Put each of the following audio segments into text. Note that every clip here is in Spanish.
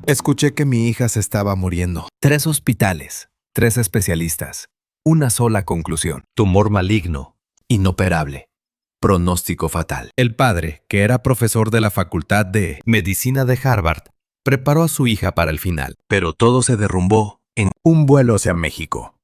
Escuché que mi hija se estaba muriendo. 3 hospitales, 3 especialistas, una sola conclusión. Tumor maligno. Inoperable. Pronóstico fatal. El padre, que era profesor de la Facultad de Medicina de Harvard, preparó a su hija para el final. Pero todo se derrumbó en un vuelo hacia México.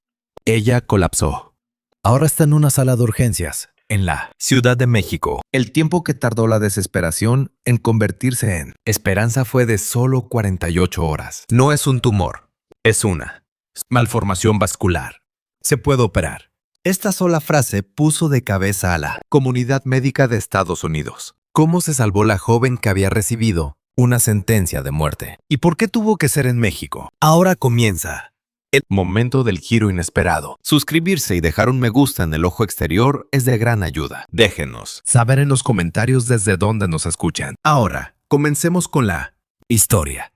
Ella colapsó. Ahora está en una sala de urgencias, en la Ciudad de México. El tiempo que tardó la desesperación en convertirse en esperanza fue de solo 48 horas. No es un tumor, es una malformación vascular. Se puede operar. Esta sola frase puso de cabeza a la comunidad médica de Estados Unidos. ¿Cómo se salvó la joven que había recibido una sentencia de muerte? ¿Y por qué tuvo que ser en México? Ahora comienza el momento del giro inesperado. Suscribirse y dejar un me gusta en el ojo exterior es de gran ayuda. Déjenos saber en los comentarios desde dónde nos escuchan. Ahora, comencemos con la historia.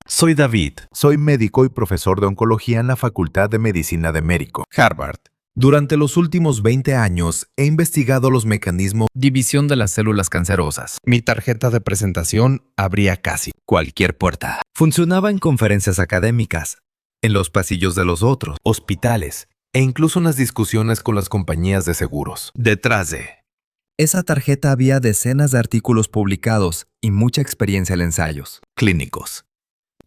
Soy David, soy médico y profesor de oncología en la Facultad de Medicina de México, Harvard. Durante los últimos 20 años he investigado los mecanismos de división de las células cancerosas. Mi tarjeta de presentación abría casi cualquier puerta. Funcionaba en conferencias académicas, en los pasillos de los otros hospitales e incluso en las discusiones con las compañías de seguros. Detrás de esa tarjeta había decenas de artículos publicados y mucha experiencia en ensayos clínicos.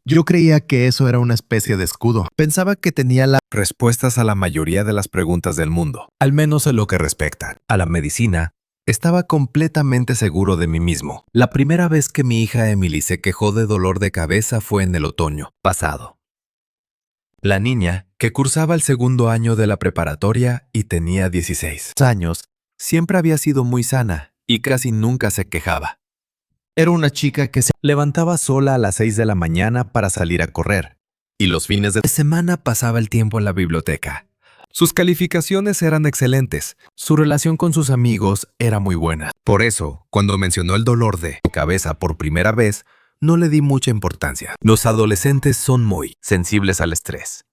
Yo creía que eso era una especie de escudo. Pensaba que tenía las respuestas a la mayoría de las preguntas del mundo, al menos en lo que respecta a la medicina. Estaba completamente seguro de mí mismo. La primera vez que mi hija Emily se quejó de dolor de cabeza fue en el otoño pasado. La niña, que cursaba el segundo año de la preparatoria y tenía 16 años, siempre había sido muy sana y casi nunca se quejaba. Era una chica que se levantaba sola a las 6 de la mañana para salir a correr, y los fines de semana pasaba el tiempo en la biblioteca. Sus calificaciones eran excelentes, su relación con sus amigos era muy buena. Por eso, cuando mencionó el dolor de cabeza por primera vez, no le di mucha importancia. Los adolescentes son muy sensibles al estrés,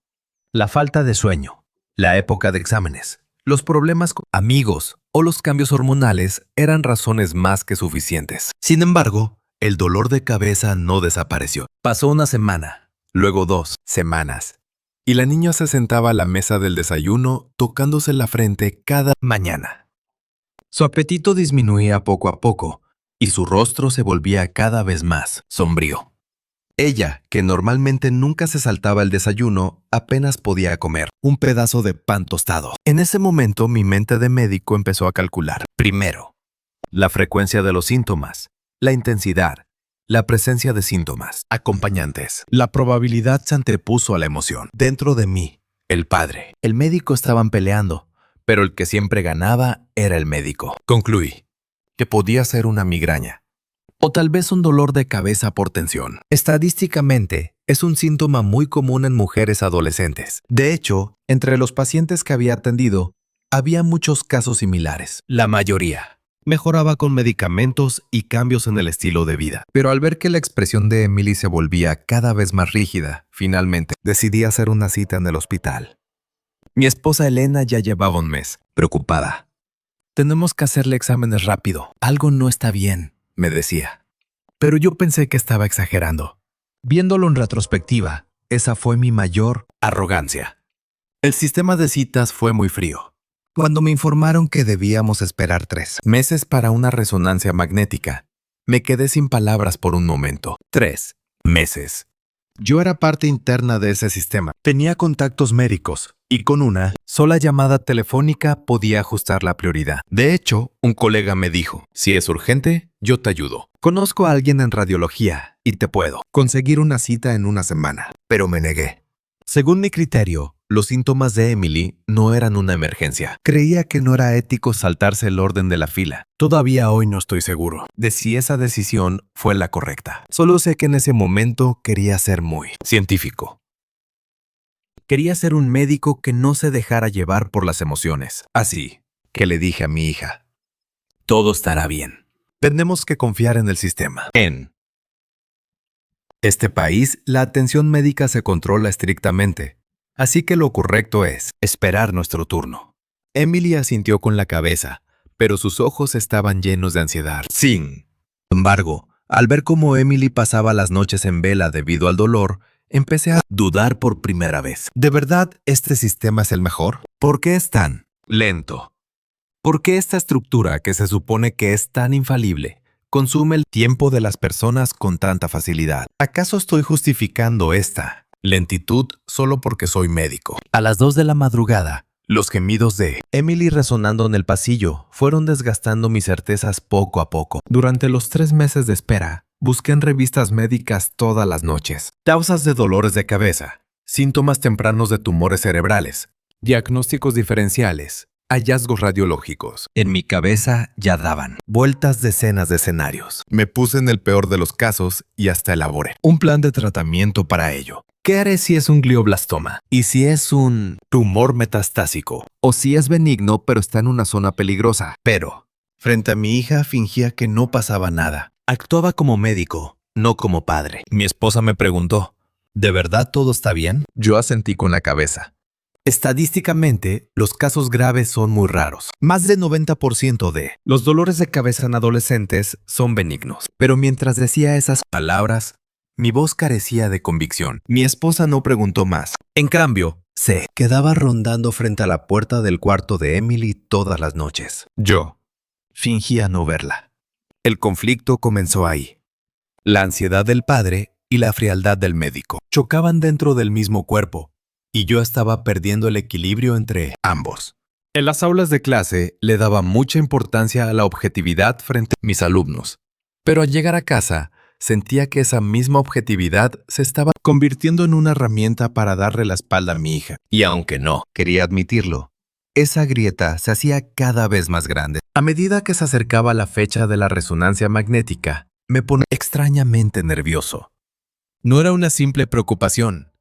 la falta de sueño, la época de exámenes, los problemas con amigos o los cambios hormonales eran razones más que suficientes. Sin embargo, el dolor de cabeza no desapareció. Pasó una semana, luego 2 semanas, y la niña se sentaba a la mesa del desayuno tocándose la frente cada mañana. Su apetito disminuía poco a poco, y su rostro se volvía cada vez más sombrío. Ella, que normalmente nunca se saltaba el desayuno, apenas podía comer un pedazo de pan tostado. En ese momento, mi mente de médico empezó a calcular. Primero, la frecuencia de los síntomas, la intensidad, la presencia de síntomas acompañantes. La probabilidad se antepuso a la emoción. Dentro de mí, el padre, el médico estaban peleando, pero el que siempre ganaba era el médico. Concluí que podía ser una migraña, o tal vez un dolor de cabeza por tensión. Estadísticamente, es un síntoma muy común en mujeres adolescentes. De hecho, entre los pacientes que había atendido, había muchos casos similares. La mayoría mejoraba con medicamentos y cambios en el estilo de vida. Pero al ver que la expresión de Emily se volvía cada vez más rígida, finalmente decidí hacer una cita en el hospital. Mi esposa Elena ya llevaba un mes, preocupada. Tenemos que hacerle exámenes rápido. Algo no está bien, me decía. Pero yo pensé que estaba exagerando. Viéndolo en retrospectiva, esa fue mi mayor arrogancia. El sistema de citas fue muy frío. Cuando me informaron que debíamos esperar 3 meses para una resonancia magnética, me quedé sin palabras por un momento. 3 meses. Yo era parte interna de ese sistema. Tenía contactos médicos y con una sola llamada telefónica podía ajustar la prioridad. De hecho, un colega me dijo, si es urgente, yo te ayudo. Conozco a alguien en radiología y te puedo conseguir una cita en una semana. Pero me negué. Según mi criterio, los síntomas de Emily no eran una emergencia. Creía que no era ético saltarse el orden de la fila. Todavía hoy no estoy seguro de si esa decisión fue la correcta. Solo sé que en ese momento quería ser muy científico. Quería ser un médico que no se dejara llevar por las emociones. Así que le dije a mi hija, todo estará bien. Tenemos que confiar en el sistema. En este país, la atención médica se controla estrictamente. Así que lo correcto es esperar nuestro turno. Emily asintió con la cabeza, pero sus ojos estaban llenos de ansiedad. Sin embargo, Al ver cómo Emily pasaba las noches en vela debido al dolor, empecé a dudar por primera vez. ¿De verdad este sistema es el mejor? ¿Por qué es tan lento? ¿Por qué esta estructura que se supone que es tan infalible consume el tiempo de las personas con tanta facilidad? ¿Acaso estoy justificando esta lentitud solo porque soy médico? A las 2 de la madrugada, los gemidos de Emily resonando en el pasillo fueron desgastando mis certezas poco a poco. Durante los 3 meses de espera, busqué en revistas médicas todas las noches. Causas de dolores de cabeza, síntomas tempranos de tumores cerebrales, diagnósticos diferenciales, hallazgos radiológicos. En mi cabeza ya daban vueltas decenas de escenarios. Me puse en el peor de los casos y hasta elaboré un plan de tratamiento para ello. ¿Qué haré si es un glioblastoma? ¿Y si es un tumor metastásico? ¿O si es benigno pero está en una zona peligrosa? Pero, frente a mi hija fingía que no pasaba nada. Actuaba como médico, no como padre. Mi esposa me preguntó, ¿de verdad todo está bien? Yo asentí con la cabeza. Estadísticamente, los casos graves son muy raros. Más del 90% de los dolores de cabeza en adolescentes son benignos. Pero mientras decía esas palabras, mi voz carecía de convicción. Mi esposa no preguntó más. En cambio, se quedaba rondando frente a la puerta del cuarto de Emily todas las noches. Yo fingía no verla. El conflicto comenzó ahí. La ansiedad del padre y la frialdad del médico chocaban dentro del mismo cuerpo. Y yo estaba perdiendo el equilibrio entre ambos. En las aulas de clase le daba mucha importancia a la objetividad frente a mis alumnos. Pero al llegar a casa, sentía que esa misma objetividad se estaba convirtiendo en una herramienta para darle la espalda a mi hija. Y aunque no quería admitirlo, esa grieta se hacía cada vez más grande. A medida que se acercaba la fecha de la resonancia magnética, me ponía extrañamente nervioso. No era una simple preocupación.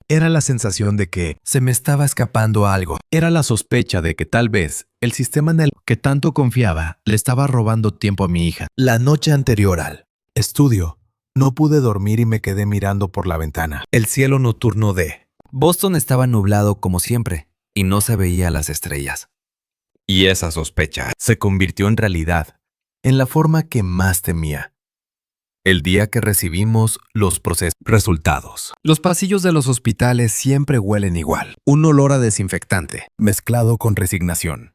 Era la sensación de que se me estaba escapando algo. Era la sospecha de que tal vez el sistema en el que tanto confiaba le estaba robando tiempo a mi hija. La noche anterior al estudio, no pude dormir y me quedé mirando por la ventana. El cielo nocturno de Boston estaba nublado como siempre y no se veía las estrellas. Y esa sospecha se convirtió en realidad, en la forma que más temía. El día que recibimos los resultados. Los pasillos de los hospitales siempre huelen igual. Un olor a desinfectante, mezclado con resignación.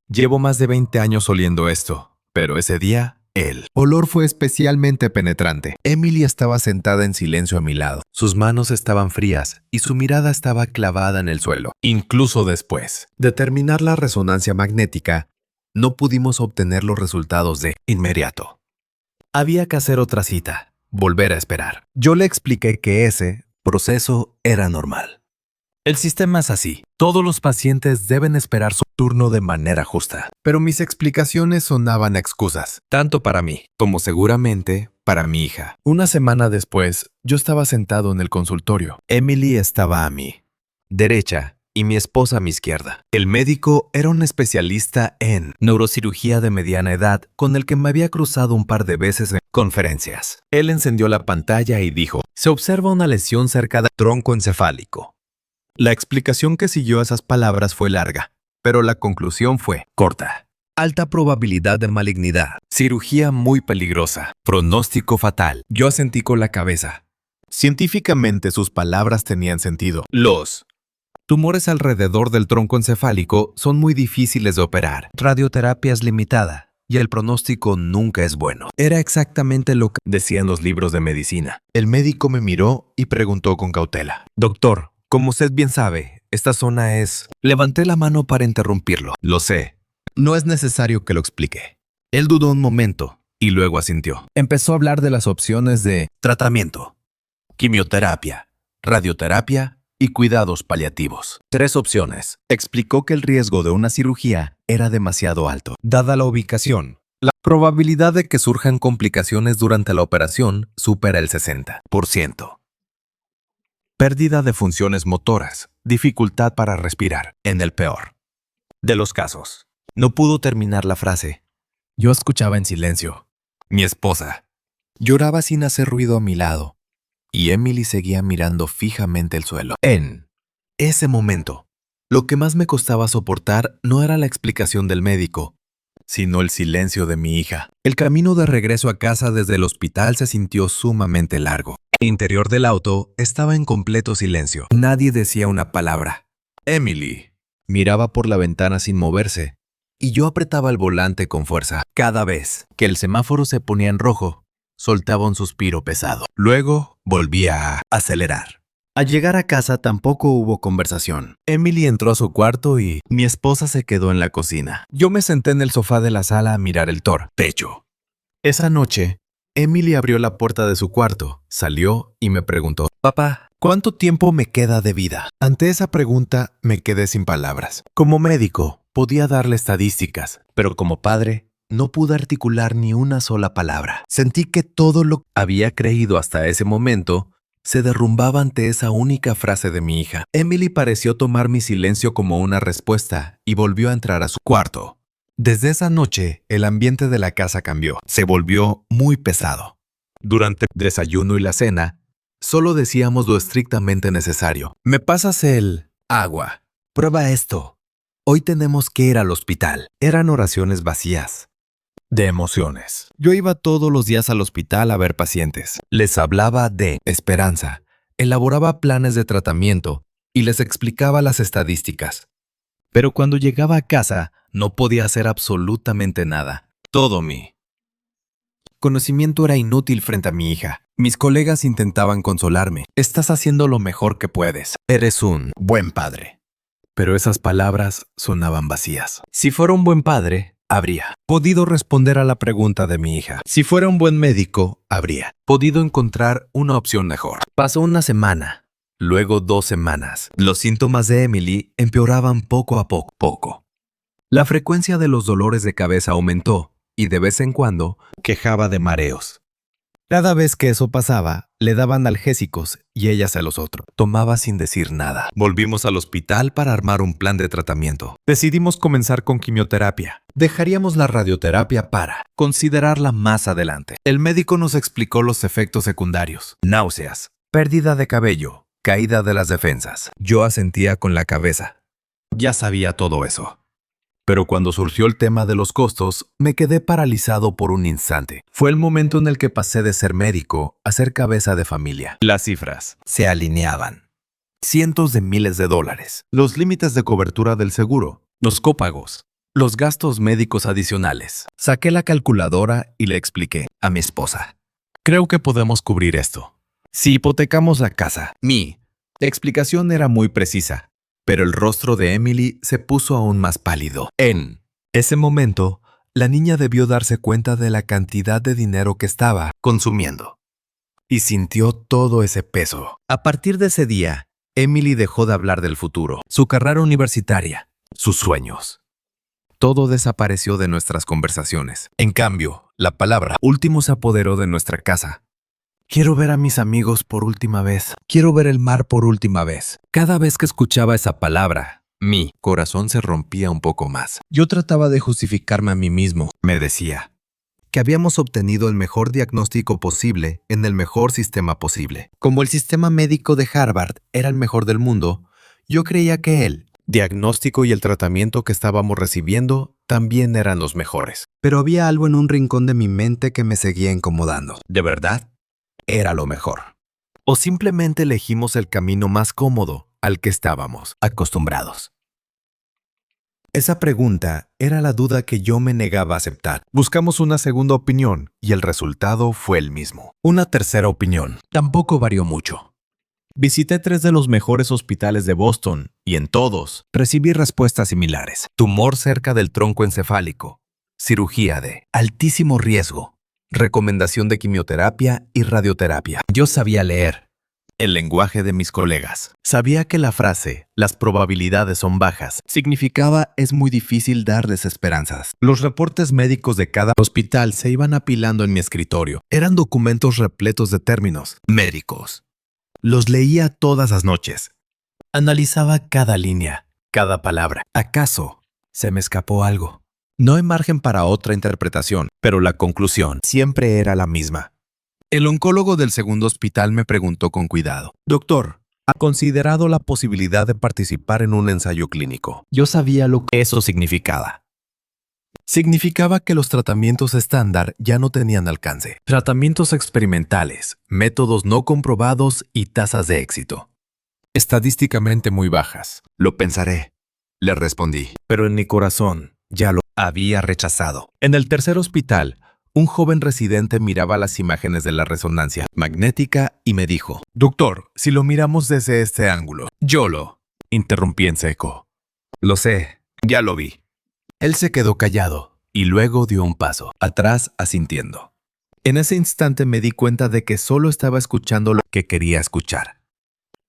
Llevo más de 20 años oliendo esto, pero ese día, el olor fue especialmente penetrante. Emily estaba sentada en silencio a mi lado. Sus manos estaban frías y su mirada estaba clavada en el suelo. Incluso después de terminar la resonancia magnética, no pudimos obtener los resultados de inmediato. Había que hacer otra cita, volver a esperar. Yo le expliqué que ese proceso era normal. El sistema es así. Todos los pacientes deben esperar su turno de manera justa. Pero mis explicaciones sonaban a excusas, tanto para mí como seguramente para mi hija. Una semana después, yo estaba sentado en el consultorio. Emily estaba a mi derecha y mi esposa a mi izquierda. El médico era un especialista en neurocirugía de mediana edad con el que me había cruzado un par de veces en conferencias. Él encendió la pantalla y dijo, se observa una lesión cerca del tronco encefálico. La explicación que siguió a esas palabras fue larga, pero la conclusión fue corta. Alta probabilidad de malignidad. Cirugía muy peligrosa. Pronóstico fatal. Yo asentí con la cabeza. Científicamente sus palabras tenían sentido. Los tumores alrededor del tronco encefálico son muy difíciles de operar. Radioterapia es limitada y el pronóstico nunca es bueno. Era exactamente lo que decían los libros de medicina. El médico me miró y preguntó con cautela. Doctor, como usted bien sabe, esta zona es... Levanté la mano para interrumpirlo. Lo sé. No es necesario que lo explique. Él dudó un momento y luego asintió. Empezó a hablar de las opciones de tratamiento, quimioterapia, radioterapia y cuidados paliativos. 3 opciones. Explicó que el riesgo de una cirugía era demasiado alto. Dada la ubicación, la probabilidad de que surjan complicaciones durante la operación supera el 60%. Pérdida de funciones motoras, dificultad para respirar, en el peor de los casos. No pudo terminar la frase. Yo escuchaba en silencio. Mi esposa lloraba sin hacer ruido a mi lado. Y Emily seguía mirando fijamente el suelo. En ese momento, lo que más me costaba soportar no era la explicación del médico, sino el silencio de mi hija. El camino de regreso a casa desde el hospital se sintió sumamente largo. El interior del auto estaba en completo silencio. Nadie decía una palabra. Emily miraba por la ventana sin moverse, y yo apretaba el volante con fuerza. Cada vez que el semáforo se ponía en rojo, soltaba un suspiro pesado. Luego volvía a acelerar. Al llegar a casa tampoco hubo conversación. Emily entró a su cuarto y mi esposa se quedó en la cocina. Yo me senté en el sofá de la sala a mirar el techo. Esa noche, Emily abrió la puerta de su cuarto, salió y me preguntó: «Papá, ¿cuánto tiempo me queda de vida?». Ante esa pregunta me quedé sin palabras. Como médico, podía darle estadísticas, pero como padre, no pude articular ni una sola palabra. Sentí que todo lo que había creído hasta ese momento se derrumbaba ante esa única frase de mi hija. Emily pareció tomar mi silencio como una respuesta y volvió a entrar a su cuarto. Desde esa noche, el ambiente de la casa cambió. Se volvió muy pesado. Durante el desayuno y la cena, solo decíamos lo estrictamente necesario. «¿Me pasas el agua? Prueba esto. Hoy tenemos que ir al hospital». Eran oraciones vacías de emociones. Yo iba todos los días al hospital a ver pacientes. Les hablaba de esperanza, elaboraba planes de tratamiento y les explicaba las estadísticas. Pero cuando llegaba a casa, no podía hacer absolutamente nada. Todo mi conocimiento era inútil frente a mi hija. Mis colegas intentaban consolarme. «Estás haciendo lo mejor que puedes. Eres un buen padre». Pero esas palabras sonaban vacías. Si fuera un buen padre, habría podido responder a la pregunta de mi hija. Si fuera un buen médico, habría podido encontrar una opción mejor. Pasó una semana, luego 2 semanas. Los síntomas de Emily empeoraban poco a poco. La frecuencia de los dolores de cabeza aumentó y de vez en cuando quejaba de mareos. Cada vez que eso pasaba, le daban analgésicos y ella se los otros. Tomaba sin decir nada. Volvimos al hospital para armar un plan de tratamiento. Decidimos comenzar con quimioterapia. Dejaríamos la radioterapia para considerarla más adelante. El médico nos explicó los efectos secundarios: náuseas, pérdida de cabello, caída de las defensas. Yo asentía con la cabeza. Ya sabía todo eso. Pero cuando surgió el tema de los costos, me quedé paralizado por un instante. Fue el momento en el que pasé de ser médico a ser cabeza de familia. Las cifras se alineaban. Cientos de miles de dólares. Los límites de cobertura del seguro. Los cópagos. Los gastos médicos adicionales. Saqué la calculadora y le expliqué a mi esposa: «Creo que podemos cubrir esto si hipotecamos la casa». Mi explicación era muy precisa, pero el rostro de Emily se puso aún más pálido. En ese momento, la niña debió darse cuenta de la cantidad de dinero que estaba consumiendo y sintió todo ese peso. A partir de ese día, Emily dejó de hablar del futuro, su carrera universitaria, sus sueños. Todo desapareció de nuestras conversaciones. En cambio, la palabra último se apoderó de nuestra casa. Quiero ver a mis amigos por última vez. Quiero ver el mar por última vez. Cada vez que escuchaba esa palabra, mi corazón se rompía un poco más. Yo trataba de justificarme a mí mismo. Me decía que habíamos obtenido el mejor diagnóstico posible en el mejor sistema posible. Como el sistema médico de Harvard era el mejor del mundo, yo creía que el diagnóstico y el tratamiento que estábamos recibiendo también eran los mejores. Pero había algo en un rincón de mi mente que me seguía incomodando. ¿De verdad era lo mejor? ¿O simplemente elegimos el camino más cómodo al que estábamos acostumbrados? Esa pregunta era la duda que yo me negaba a aceptar. Buscamos una segunda opinión y el resultado fue el mismo. Una tercera opinión tampoco varió mucho. Visité 3 de los mejores hospitales de Boston y en todos recibí respuestas similares. Tumor cerca del tronco encefálico, cirugía de altísimo riesgo, recomendación de quimioterapia y radioterapia. Yo sabía leer el lenguaje de mis colegas. Sabía que la frase «las probabilidades son bajas» significaba «es muy difícil darles esperanzas». Los reportes médicos de cada hospital se iban apilando en mi escritorio. Eran documentos repletos de términos médicos. Los leía todas las noches. Analizaba cada línea, cada palabra. ¿Acaso se me escapó algo? No hay margen para otra interpretación, pero la conclusión siempre era la misma. El oncólogo del segundo hospital me preguntó con cuidado: «Doctor, ¿ha considerado la posibilidad de participar en un ensayo clínico?». Yo sabía lo que eso significaba. Significaba que los tratamientos estándar ya no tenían alcance. Tratamientos experimentales, métodos no comprobados y tasas de éxito. Estadísticamente muy bajas. Lo pensaré, le respondí. Pero en mi corazón ya lo había rechazado. En el tercer hospital, un joven residente miraba las imágenes de la resonancia magnética y me dijo: «Doctor, si lo miramos desde este ángulo». Yo lo interrumpí en seco. «Lo sé, ya lo vi». Él se quedó callado y luego dio un paso atrás asintiendo. En ese instante me di cuenta de que solo estaba escuchando lo que quería escuchar.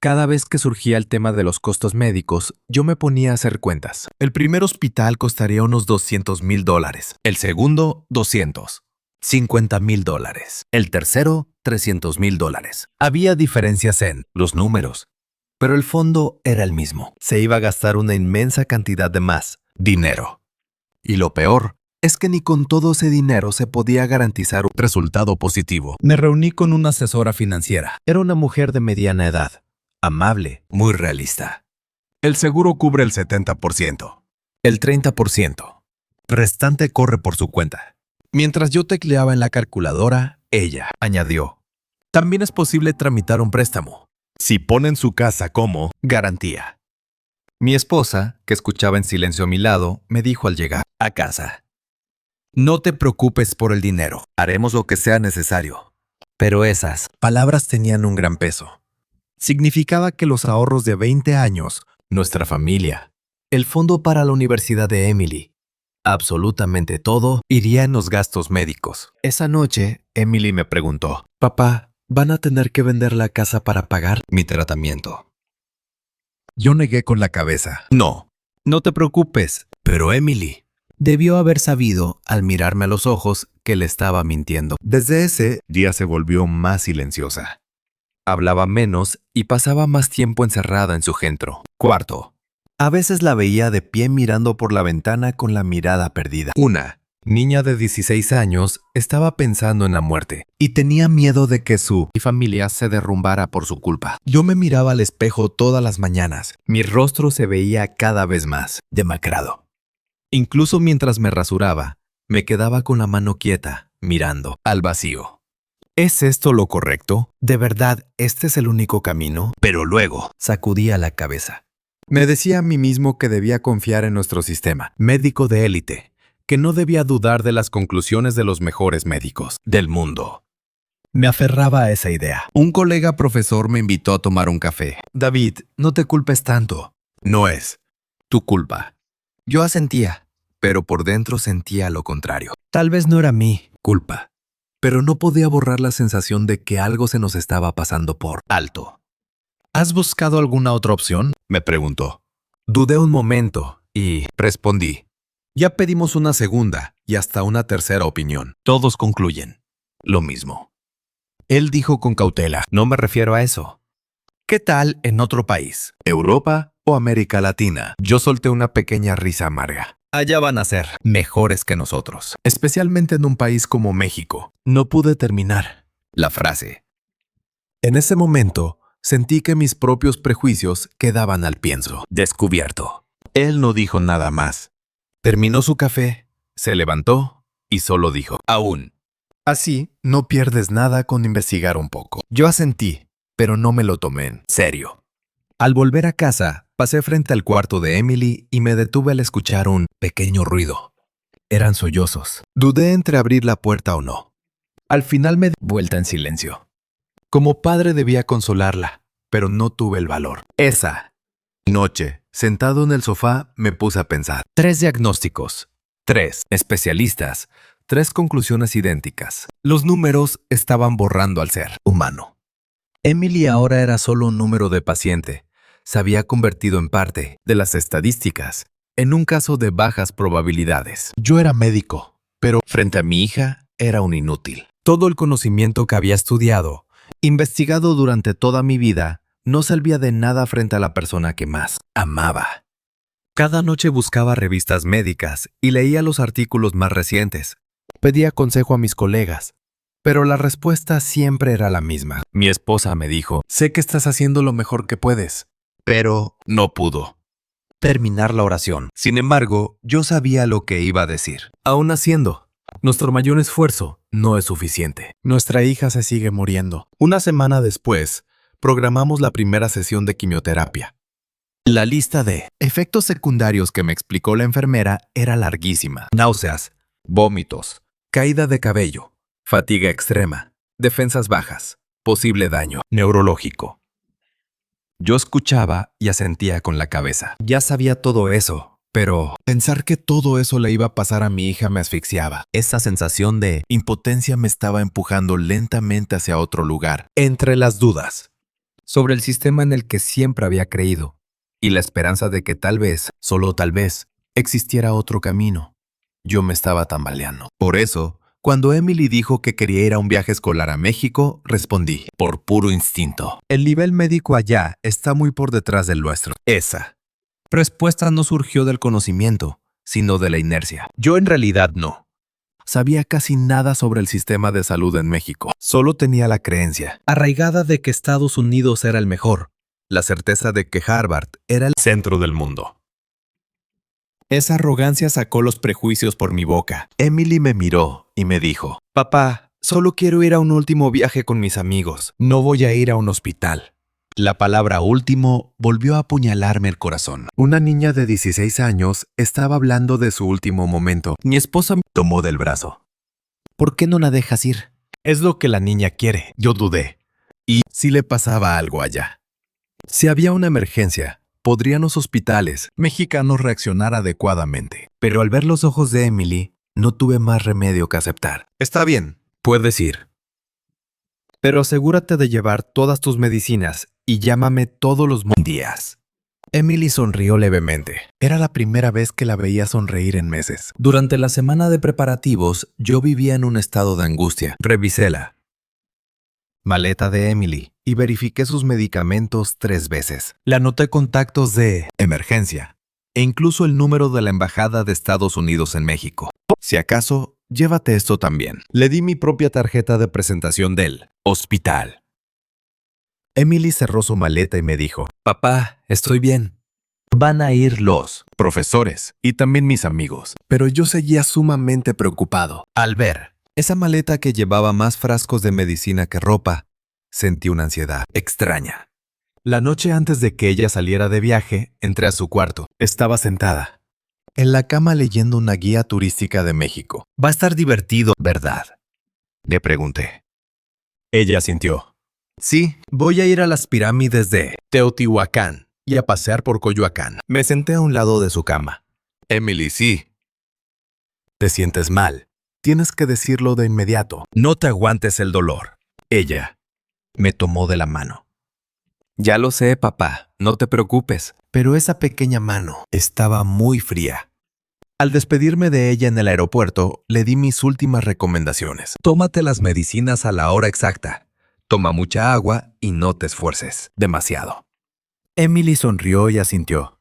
Cada vez que surgía el tema de los costos médicos, yo me ponía a hacer cuentas. El primer hospital costaría unos $200,000. El segundo, $250,000. El tercero, $300,000. Había diferencias en los números, pero el fondo era el mismo. Se iba a gastar una inmensa cantidad de más dinero. Y lo peor es que ni con todo ese dinero se podía garantizar un resultado positivo. Me reuní con una asesora financiera. Era una mujer de mediana edad, amable, muy realista. El seguro cubre el 70%. El 30%. Restante corre por su cuenta. Mientras yo tecleaba en la calculadora, ella añadió: también es posible tramitar un préstamo, si ponen su casa como garantía. Mi esposa, que escuchaba en silencio a mi lado, me dijo al llegar a casa: no te preocupes por el dinero, haremos lo que sea necesario. Pero esas palabras tenían un gran peso. Significaba que los ahorros de 20 años, nuestra familia, el fondo para la universidad de Emily, absolutamente todo iría en los gastos médicos. Esa noche, Emily me preguntó: papá, ¿van a tener que vender la casa para pagar mi tratamiento? Yo negué con la cabeza. No, no te preocupes. Pero Emily debió haber sabido, al mirarme a los ojos, que le estaba mintiendo. Desde ese día se volvió más silenciosa. Hablaba menos y pasaba más tiempo encerrada en su cuarto. A veces la veía de pie mirando por la ventana con la mirada perdida. Una niña de 16 años estaba pensando en la muerte y tenía miedo de que su familia se derrumbara por su culpa. Yo me miraba al espejo todas las mañanas. Mi rostro se veía cada vez más demacrado. Incluso mientras me rasuraba, me quedaba con la mano quieta, mirando al vacío. ¿Es esto lo correcto? ¿De verdad este es el único camino? Pero luego sacudía la cabeza. Me decía a mí mismo que debía confiar en nuestro sistema médico de élite, que no debía dudar de las conclusiones de los mejores médicos del mundo. Me aferraba a esa idea. Un colega profesor me invitó a tomar un café. David, no te culpes tanto. No es tu culpa. Yo asentía, pero por dentro sentía lo contrario. Tal vez no era mi culpa, pero no podía borrar la sensación de que algo se nos estaba pasando por alto. ¿Has buscado alguna otra opción?, me preguntó. Dudé un momento y respondí: ya pedimos una segunda y hasta una tercera opinión. Todos concluyen lo mismo. Él dijo con cautela: no me refiero a eso. ¿Qué tal en otro país? ¿Europa o América Latina? Yo solté una pequeña risa amarga. Allá van a ser mejores que nosotros, especialmente en un país como México. No pude terminar la frase. En ese momento, sentí que mis propios prejuicios quedaban al pienso. Descubierto. Él no dijo nada más. Terminó su café, se levantó y solo dijo: aún. Así, no pierdes nada con investigar un poco. Yo asentí, pero no me lo tomé en serio. Al volver a casa, pasé frente al cuarto de Emily y me detuve al escuchar un pequeño ruido. Eran sollozos. Dudé entre abrir la puerta o no. Al final me di vuelta en silencio. Como padre debía consolarla, pero no tuve el valor. Esa noche, sentado en el sofá, me puse a pensar. 3 diagnósticos, 3 especialistas, 3 conclusiones idénticas. Los números estaban borrando al ser humano. Emily ahora era solo un número de paciente. Se había convertido en parte de las estadísticas, en un caso de bajas probabilidades. Yo era médico, pero frente a mi hija era un inútil. Todo el conocimiento que había estudiado, investigado durante toda mi vida, no servía de nada frente a la persona que más amaba. Cada noche buscaba revistas médicas y leía los artículos más recientes. Pedía consejo a mis colegas, pero la respuesta siempre era la misma. Mi esposa me dijo: sé que estás haciendo lo mejor que puedes, pero no pudo. terminar la oración. Sin embargo, yo sabía lo que iba a decir. Aún haciendo, nuestro mayor esfuerzo no es suficiente. Nuestra hija se sigue muriendo. Una semana después, programamos la primera sesión de quimioterapia. La lista de efectos secundarios que me explicó la enfermera era larguísima. Náuseas, vómitos, caída de cabello, fatiga extrema, defensas bajas, posible daño neurológico. Yo escuchaba y asentía con la cabeza. Ya sabía todo eso, pero pensar que todo eso le iba a pasar a mi hija me asfixiaba. Esa sensación de impotencia me estaba empujando lentamente hacia otro lugar, entre las dudas sobre el sistema en el que siempre había creído y la esperanza de que tal vez, solo tal vez, existiera otro camino. Yo me estaba tambaleando. Por eso, cuando Emily dijo que quería ir a un viaje escolar a México, respondí, por puro instinto. El nivel médico allá está muy por detrás del nuestro. Esa respuesta no surgió del conocimiento, sino de la inercia. Yo en realidad no sabía casi nada sobre el sistema de salud en México. Solo tenía la creencia arraigada de que Estados Unidos era el mejor, la certeza de que Harvard era el centro del mundo. Esa arrogancia sacó los prejuicios por mi boca. Emily me miró y me dijo, «Papá, solo quiero ir a un último viaje con mis amigos. No voy a ir a un hospital». La palabra último volvió a apuñalarme el corazón. Una niña de 16 años estaba hablando de su último momento. Mi esposa me tomó del brazo. «¿Por qué no la dejas ir? Es lo que la niña quiere». Yo dudé. ¿Y si le pasaba algo allá? Si había una emergencia, ¿podrían los hospitales mexicanos reaccionar adecuadamente? Pero al ver los ojos de Emily, no tuve más remedio que aceptar. Está bien, puedes ir. Pero asegúrate de llevar todas tus medicinas y llámame todos los días. Emily sonrió levemente. Era la primera vez que la veía sonreír en meses. Durante la semana de preparativos, yo vivía en un estado de angustia. Revisé la maleta de Emily y verifiqué sus medicamentos 3 veces. Le anoté contactos de emergencia e incluso el número de la Embajada de Estados Unidos en México. Si acaso, llévate esto también. Le di mi propia tarjeta de presentación del hospital. Emily cerró su maleta y me dijo, «Papá, estoy bien. Van a ir los profesores y también mis amigos». Pero yo seguía sumamente preocupado. Al ver esa maleta que llevaba más frascos de medicina que ropa, sentí una ansiedad extraña. La noche antes de que ella saliera de viaje, entré a su cuarto. Estaba sentada en la cama leyendo una guía turística de México. «Va a estar divertido, ¿verdad?», le pregunté. Ella asintió. «Sí, voy a ir a las pirámides de Teotihuacán y a pasear por Coyoacán». Me senté a un lado de su cama. «Emily, sí. Te sientes mal. Tienes que decirlo de inmediato. No te aguantes el dolor». Ella me tomó de la mano. «Ya lo sé, papá, no te preocupes». Pero esa pequeña mano estaba muy fría. Al despedirme de ella en el aeropuerto, le di mis últimas recomendaciones. Tómate las medicinas a la hora exacta. Toma mucha agua y no te esfuerces demasiado. Emily sonrió y asintió.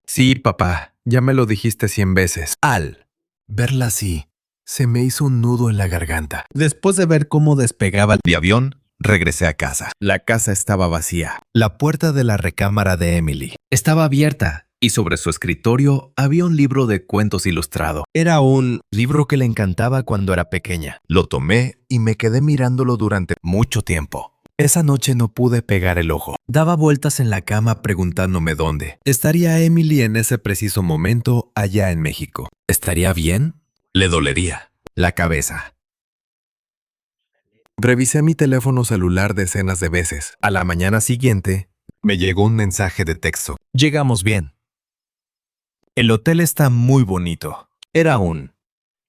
«Sí, papá, ya me lo dijiste 100 veces». Al verla así, se me hizo un nudo en la garganta. Después de ver cómo despegaba el avión, regresé a casa. La casa estaba vacía. La puerta de la recámara de Emily estaba abierta y sobre su escritorio había un libro de cuentos ilustrado. Era un libro que le encantaba cuando era pequeña. Lo tomé y me quedé mirándolo durante mucho tiempo. Esa noche no pude pegar el ojo. Daba vueltas en la cama preguntándome dónde estaría Emily en ese preciso momento allá en México. ¿Estaría bien? ¿Le dolería la cabeza? Revisé mi teléfono celular decenas de veces. A la mañana siguiente, me llegó un mensaje de texto. «Llegamos bien. El hotel está muy bonito». Era un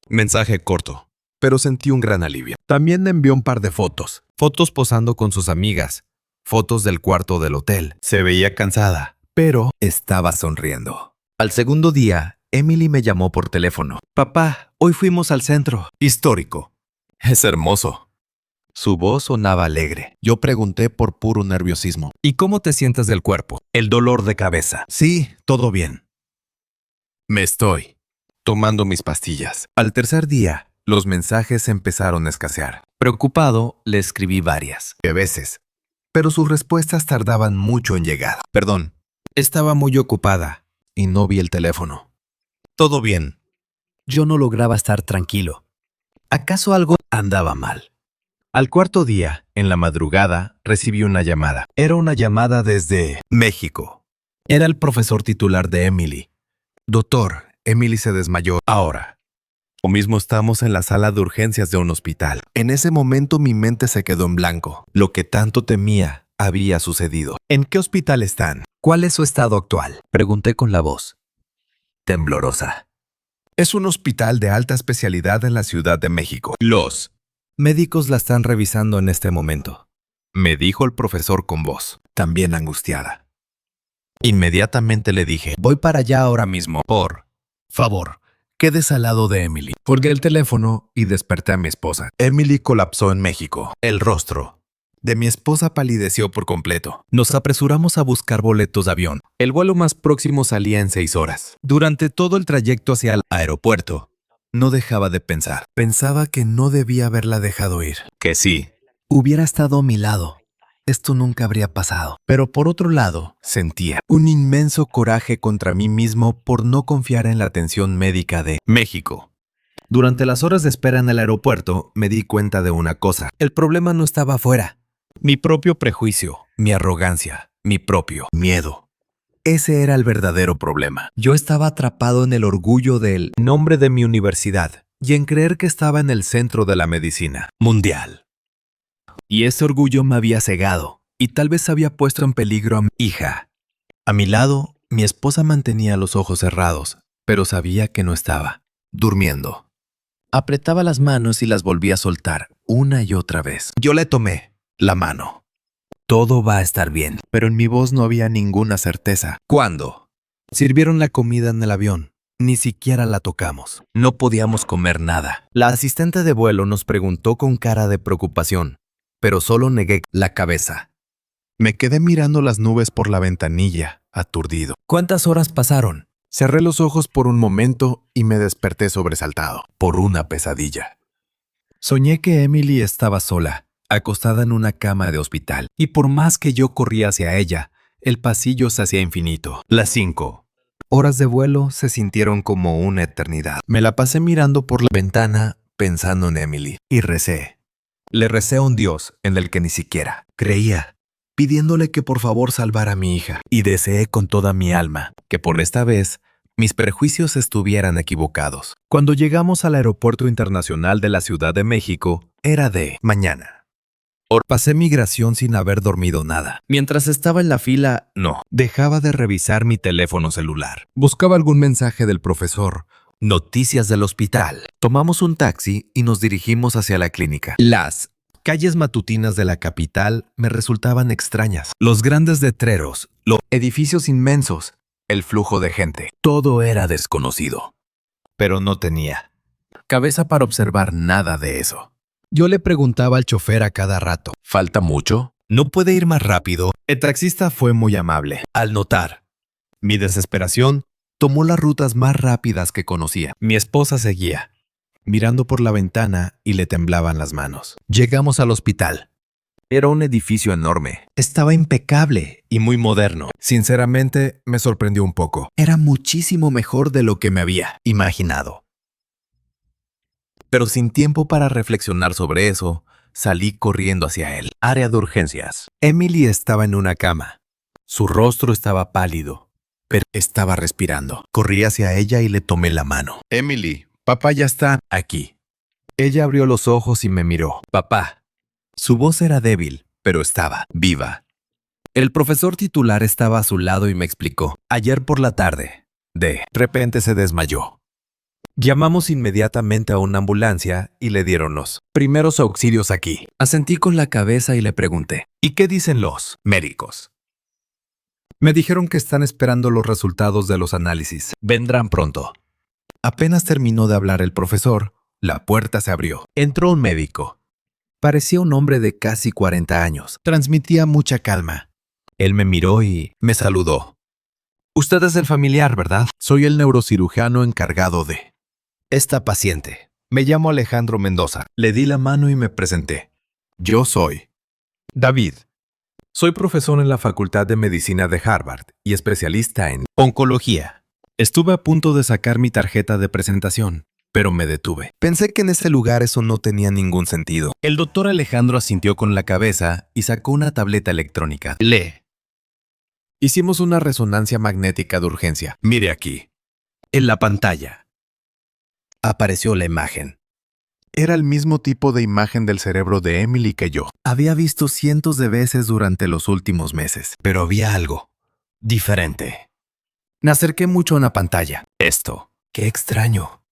mensaje corto, pero sentí un gran alivio. También me envió un par de fotos. Fotos posando con sus amigas. Fotos del cuarto del hotel. Se veía cansada, pero estaba sonriendo. Al segundo día, Emily me llamó por teléfono. «Papá, hoy fuimos al centro histórico. Es hermoso». Su voz sonaba alegre. Yo pregunté por puro nerviosismo. «¿Y cómo te sientes del cuerpo?» «El dolor de cabeza». «Sí, todo bien. Me estoy tomando mis pastillas». Al tercer día, los mensajes empezaron a escasear. Preocupado, le escribí varias veces, pero sus respuestas tardaban mucho en llegar. «Perdón, estaba muy ocupada. y no vi el teléfono. Todo bien. Yo no lograba estar tranquilo. ¿Acaso algo andaba mal? Al cuarto día, en la madrugada, recibí una llamada. Era una llamada desde México. Era el profesor titular de Emily. Doctor, Emily se desmayó ahora. O mismo estamos en la sala de urgencias de un hospital. En ese momento mi mente se quedó en blanco. Lo que tanto temía había sucedido. ¿En qué hospital están? ¿Cuál es su estado actual? Pregunté con la voz Temblorosa. Es un hospital de alta especialidad en la Ciudad de México. Los médicos la están revisando en este momento, me dijo el profesor con voz, también angustiada. Inmediatamente le dije, voy para allá ahora mismo. Por favor, quédese al lado de Emily. Colgué el teléfono y desperté a mi esposa. Emily colapsó en México. El rostro de mi esposa palideció por completo. Nos apresuramos a buscar boletos de avión. El vuelo más próximo salía en 6 horas. Durante todo el trayecto hacia el aeropuerto, no dejaba de pensar. Pensaba que no debía haberla dejado ir. Que sí. Hubiera estado a mi lado. Esto nunca habría pasado. Pero por otro lado, sentía un inmenso coraje contra mí mismo por no confiar en la atención médica de México. Durante las horas de espera en el aeropuerto, me di cuenta de una cosa. El problema no estaba afuera. Mi propio prejuicio, mi arrogancia, mi propio miedo. Ese era el verdadero problema. Yo estaba atrapado en el orgullo del nombre de mi universidad y en creer que estaba en el centro de la medicina mundial. Y ese orgullo me había cegado y tal vez había puesto en peligro a mi hija. A mi lado, mi esposa mantenía los ojos cerrados, pero sabía que no estaba durmiendo. Apretaba las manos y las volvía a soltar una y otra vez. Yo le tomé la mano. Todo va a estar bien. Pero en mi voz no había ninguna certeza. ¿Cuándo? Sirvieron la comida en el avión. Ni siquiera la tocamos. No podíamos comer nada. La asistente de vuelo nos preguntó con cara de preocupación, pero solo negué la cabeza. Me quedé mirando las nubes por la ventanilla, aturdido. ¿Cuántas horas pasaron? Cerré los ojos por un momento y me desperté sobresaltado por una pesadilla. Soñé que Emily estaba sola, acostada en una cama de hospital, y por más que yo corría hacia ella, el pasillo se hacía infinito. Las 5 horas de vuelo se sintieron como una eternidad. Me la pasé mirando por la ventana, pensando en Emily, y recé. Le recé a un Dios en el que ni siquiera creía, pidiéndole que por favor salvara a mi hija, y deseé con toda mi alma que por esta vez mis prejuicios estuvieran equivocados. Cuando llegamos al Aeropuerto Internacional de la Ciudad de México, era de mañana. Pasé migración sin haber dormido nada. Mientras estaba en la fila, no dejaba de revisar mi teléfono celular. Buscaba algún mensaje del profesor. Noticias del hospital. Tomamos un taxi y nos dirigimos hacia la clínica. Las calles matutinas de la capital me resultaban extrañas. Los grandes letreros, los edificios inmensos, el flujo de gente. Todo era desconocido. Pero no tenía cabeza para observar nada de eso. Yo le preguntaba al chofer a cada rato, ¿falta mucho? ¿No puede ir más rápido? El taxista fue muy amable. Al notar mi desesperación, tomó las rutas más rápidas que conocía. Mi esposa seguía, mirando por la ventana y le temblaban las manos. Llegamos al hospital. Era un edificio enorme. Estaba impecable y muy moderno. Sinceramente, me sorprendió un poco. Era muchísimo mejor de lo que me había imaginado. Pero sin tiempo para reflexionar sobre eso, salí corriendo hacia él. Área de urgencias. Emily estaba en una cama. Su rostro estaba pálido, pero estaba respirando. Corrí hacia ella y le tomé la mano. Emily, papá ya está aquí. Ella abrió los ojos y me miró. Papá. Su voz era débil, pero estaba viva. El profesor titular estaba a su lado y me explicó. Ayer por la tarde, de repente se desmayó. Llamamos inmediatamente a una ambulancia y le dieron los primeros auxilios aquí. Asentí con la cabeza y le pregunté, ¿y qué dicen los médicos? Me dijeron que están esperando los resultados de los análisis. Vendrán pronto. Apenas terminó de hablar el profesor, la puerta se abrió. Entró un médico. Parecía un hombre de casi 40 años. Transmitía mucha calma. Él me miró y me saludó. Usted es el familiar, ¿verdad? Soy el neurocirujano encargado de esta paciente. Me llamo Alejandro Mendoza. Le di la mano y me presenté. Yo soy David. Soy profesor en la Facultad de Medicina de Harvard y especialista en oncología. Estuve a punto de sacar mi tarjeta de presentación, pero me detuve. Pensé que en ese lugar eso no tenía ningún sentido. El doctor Alejandro asintió con la cabeza y sacó una tableta electrónica. Lee. Hicimos una resonancia magnética de urgencia. Mire aquí. En la pantalla apareció la imagen. Era el mismo tipo de imagen del cerebro de Emily que yo. Había visto cientos de veces durante los últimos meses, pero había algo diferente. Me acerqué mucho a una pantalla. Esto. Qué extraño.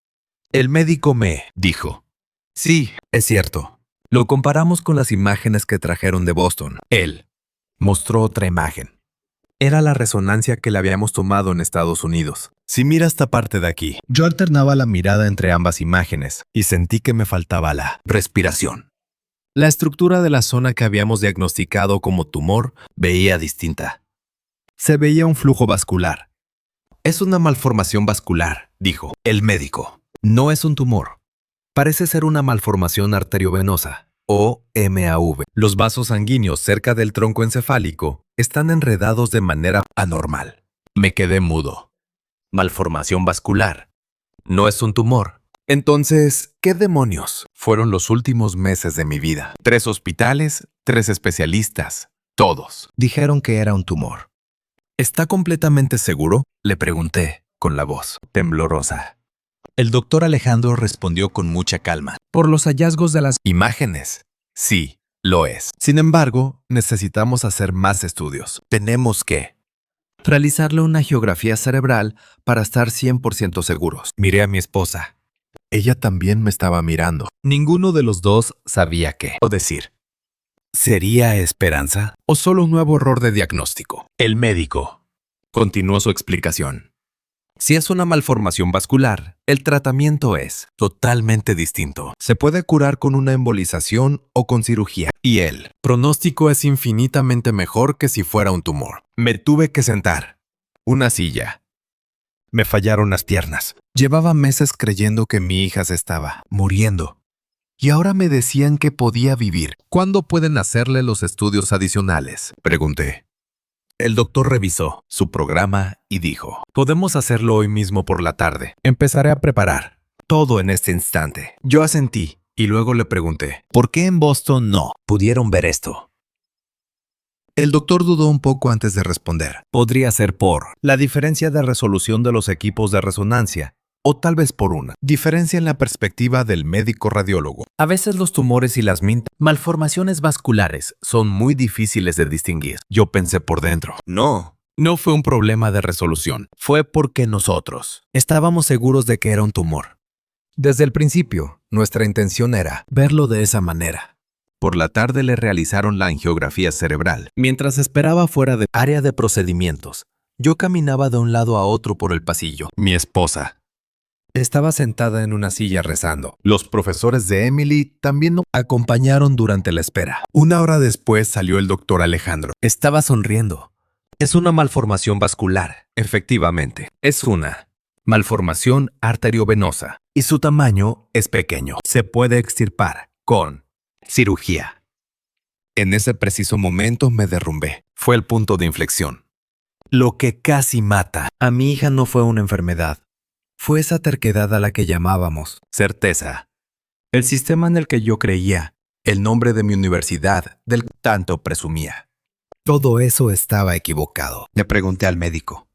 El médico me dijo. Sí, es cierto. Lo comparamos con las imágenes que trajeron de Boston. Él mostró otra imagen. Era la resonancia que le habíamos tomado en Estados Unidos. Si mira esta parte de aquí, yo alternaba la mirada entre ambas imágenes y sentí que me faltaba la respiración. La estructura de la zona que habíamos diagnosticado como tumor veía distinta. Se veía un flujo vascular. Es una malformación vascular, dijo el médico. No es un tumor. Parece ser una malformación arteriovenosa, o MAV. Los vasos sanguíneos cerca del tronco encefálico están enredados de manera anormal. Me quedé mudo. Malformación vascular. No es un tumor. Entonces, ¿qué demonios? Fueron los últimos meses de mi vida. 3 hospitales, 3 especialistas. Todos dijeron que era un tumor. ¿Está completamente seguro? Le pregunté, con la voz temblorosa. El doctor Alejandro respondió con mucha calma. Por los hallazgos de las imágenes. Sí, lo es. Sin embargo, necesitamos hacer más estudios. Tenemos que realizarle una geografía cerebral para estar 100% seguros. Miré a mi esposa. Ella también me estaba mirando. Ninguno de los dos sabía qué o decir. ¿Sería esperanza o solo un nuevo error de diagnóstico? El médico continuó su explicación. Si es una malformación vascular, el tratamiento es totalmente distinto. Se puede curar con una embolización o con cirugía. Y el pronóstico es infinitamente mejor que si fuera un tumor. Me tuve que sentar. Una silla. Me fallaron las piernas. Llevaba meses creyendo que mi hija se estaba muriendo. Y ahora me decían que podía vivir. ¿Cuándo pueden hacerle los estudios adicionales? Pregunté. El doctor revisó su programa y dijo, podemos hacerlo hoy mismo por la tarde. Empezaré a preparar todo en este instante. Yo asentí y luego le pregunté, ¿por qué en Boston no pudieron ver esto? El doctor dudó un poco antes de responder. Podría ser por la diferencia de resolución de los equipos de resonancia, o tal vez por una diferencia en la perspectiva del médico radiólogo. A veces los tumores y las malformaciones vasculares son muy difíciles de distinguir. Yo pensé por dentro. No fue un problema de resolución. Fue porque nosotros estábamos seguros de que era un tumor. Desde el principio, nuestra intención era verlo de esa manera. Por la tarde le realizaron la angiografía cerebral. Mientras esperaba fuera del área de procedimientos, yo caminaba de un lado a otro por el pasillo. Mi esposa estaba sentada en una silla rezando. Los profesores de Emily también nos acompañaron durante la espera. 1 hora después salió el doctor Alejandro. Estaba sonriendo. Es una malformación vascular, efectivamente. Es una malformación arteriovenosa y su tamaño es pequeño. Se puede extirpar con cirugía. En ese preciso momento me derrumbé. Fue el punto de inflexión. Lo que casi mata a mi hija no fue una enfermedad. Fue esa terquedad a la que llamábamos certeza. El sistema en el que yo creía, el nombre de mi universidad, del que tanto presumía. Todo eso estaba equivocado. Le pregunté al médico.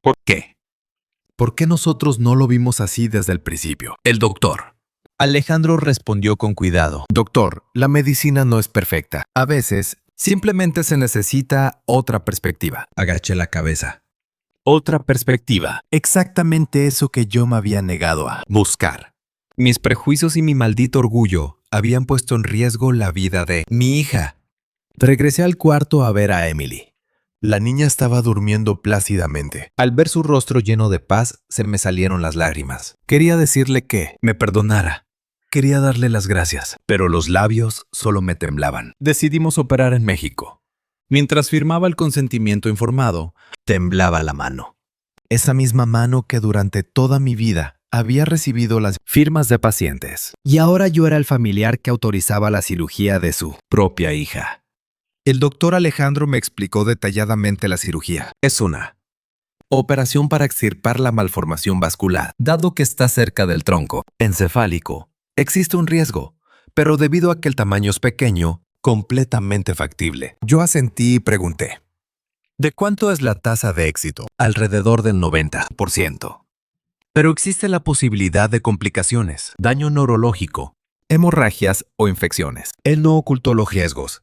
¿Por qué? ¿Por qué nosotros no lo vimos así desde el principio? El doctor Alejandro respondió con cuidado. Doctor, la medicina no es perfecta. A veces, simplemente se necesita otra perspectiva. Agaché la cabeza. Otra perspectiva. Exactamente eso que yo me había negado a buscar. Mis prejuicios y mi maldito orgullo habían puesto en riesgo la vida de mi hija. Regresé al cuarto a ver a Emily. La niña estaba durmiendo plácidamente. Al ver su rostro lleno de paz, se me salieron las lágrimas. Quería decirle que me perdonara. Quería darle las gracias, pero los labios solo me temblaban. Decidimos operar en México. Mientras firmaba el consentimiento informado, temblaba la mano. Esa misma mano que durante toda mi vida había recibido las firmas de pacientes. Y ahora yo era el familiar que autorizaba la cirugía de su propia hija. El doctor Alejandro me explicó detalladamente la cirugía. Es una Operación para extirpar la malformación vascular. Dado que está cerca del tronco encefálico, existe un riesgo, pero debido a que el tamaño es pequeño, completamente factible. Yo asentí y pregunté: ¿de cuánto es la tasa de éxito? Alrededor del 90%. Pero existe la posibilidad de complicaciones, daño neurológico, hemorragias o infecciones. Él no ocultó los riesgos.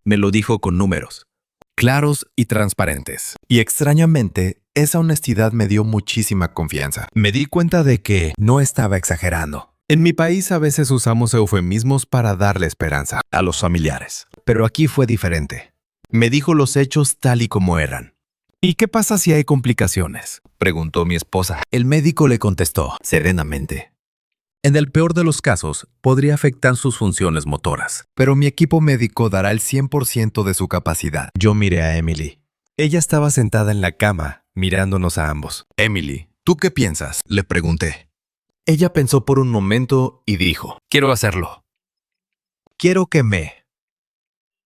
Me lo dijo con números claros y transparentes. Y extrañamente, esa honestidad me dio muchísima confianza. Me di cuenta de que no estaba exagerando. En mi país a veces usamos eufemismos para darle esperanza a los familiares, pero aquí fue diferente. Me dijo los hechos tal y como eran. ¿Y qué pasa si hay complicaciones?, preguntó mi esposa. El médico le contestó serenamente: en el peor de los casos, podría afectar sus funciones motoras, pero mi equipo médico dará el 100% de su capacidad. Yo miré a Emily. Ella estaba sentada en la cama, mirándonos a ambos. Emily, ¿tú qué piensas?, le pregunté. Ella pensó por un momento y dijo: quiero hacerlo. Quiero que me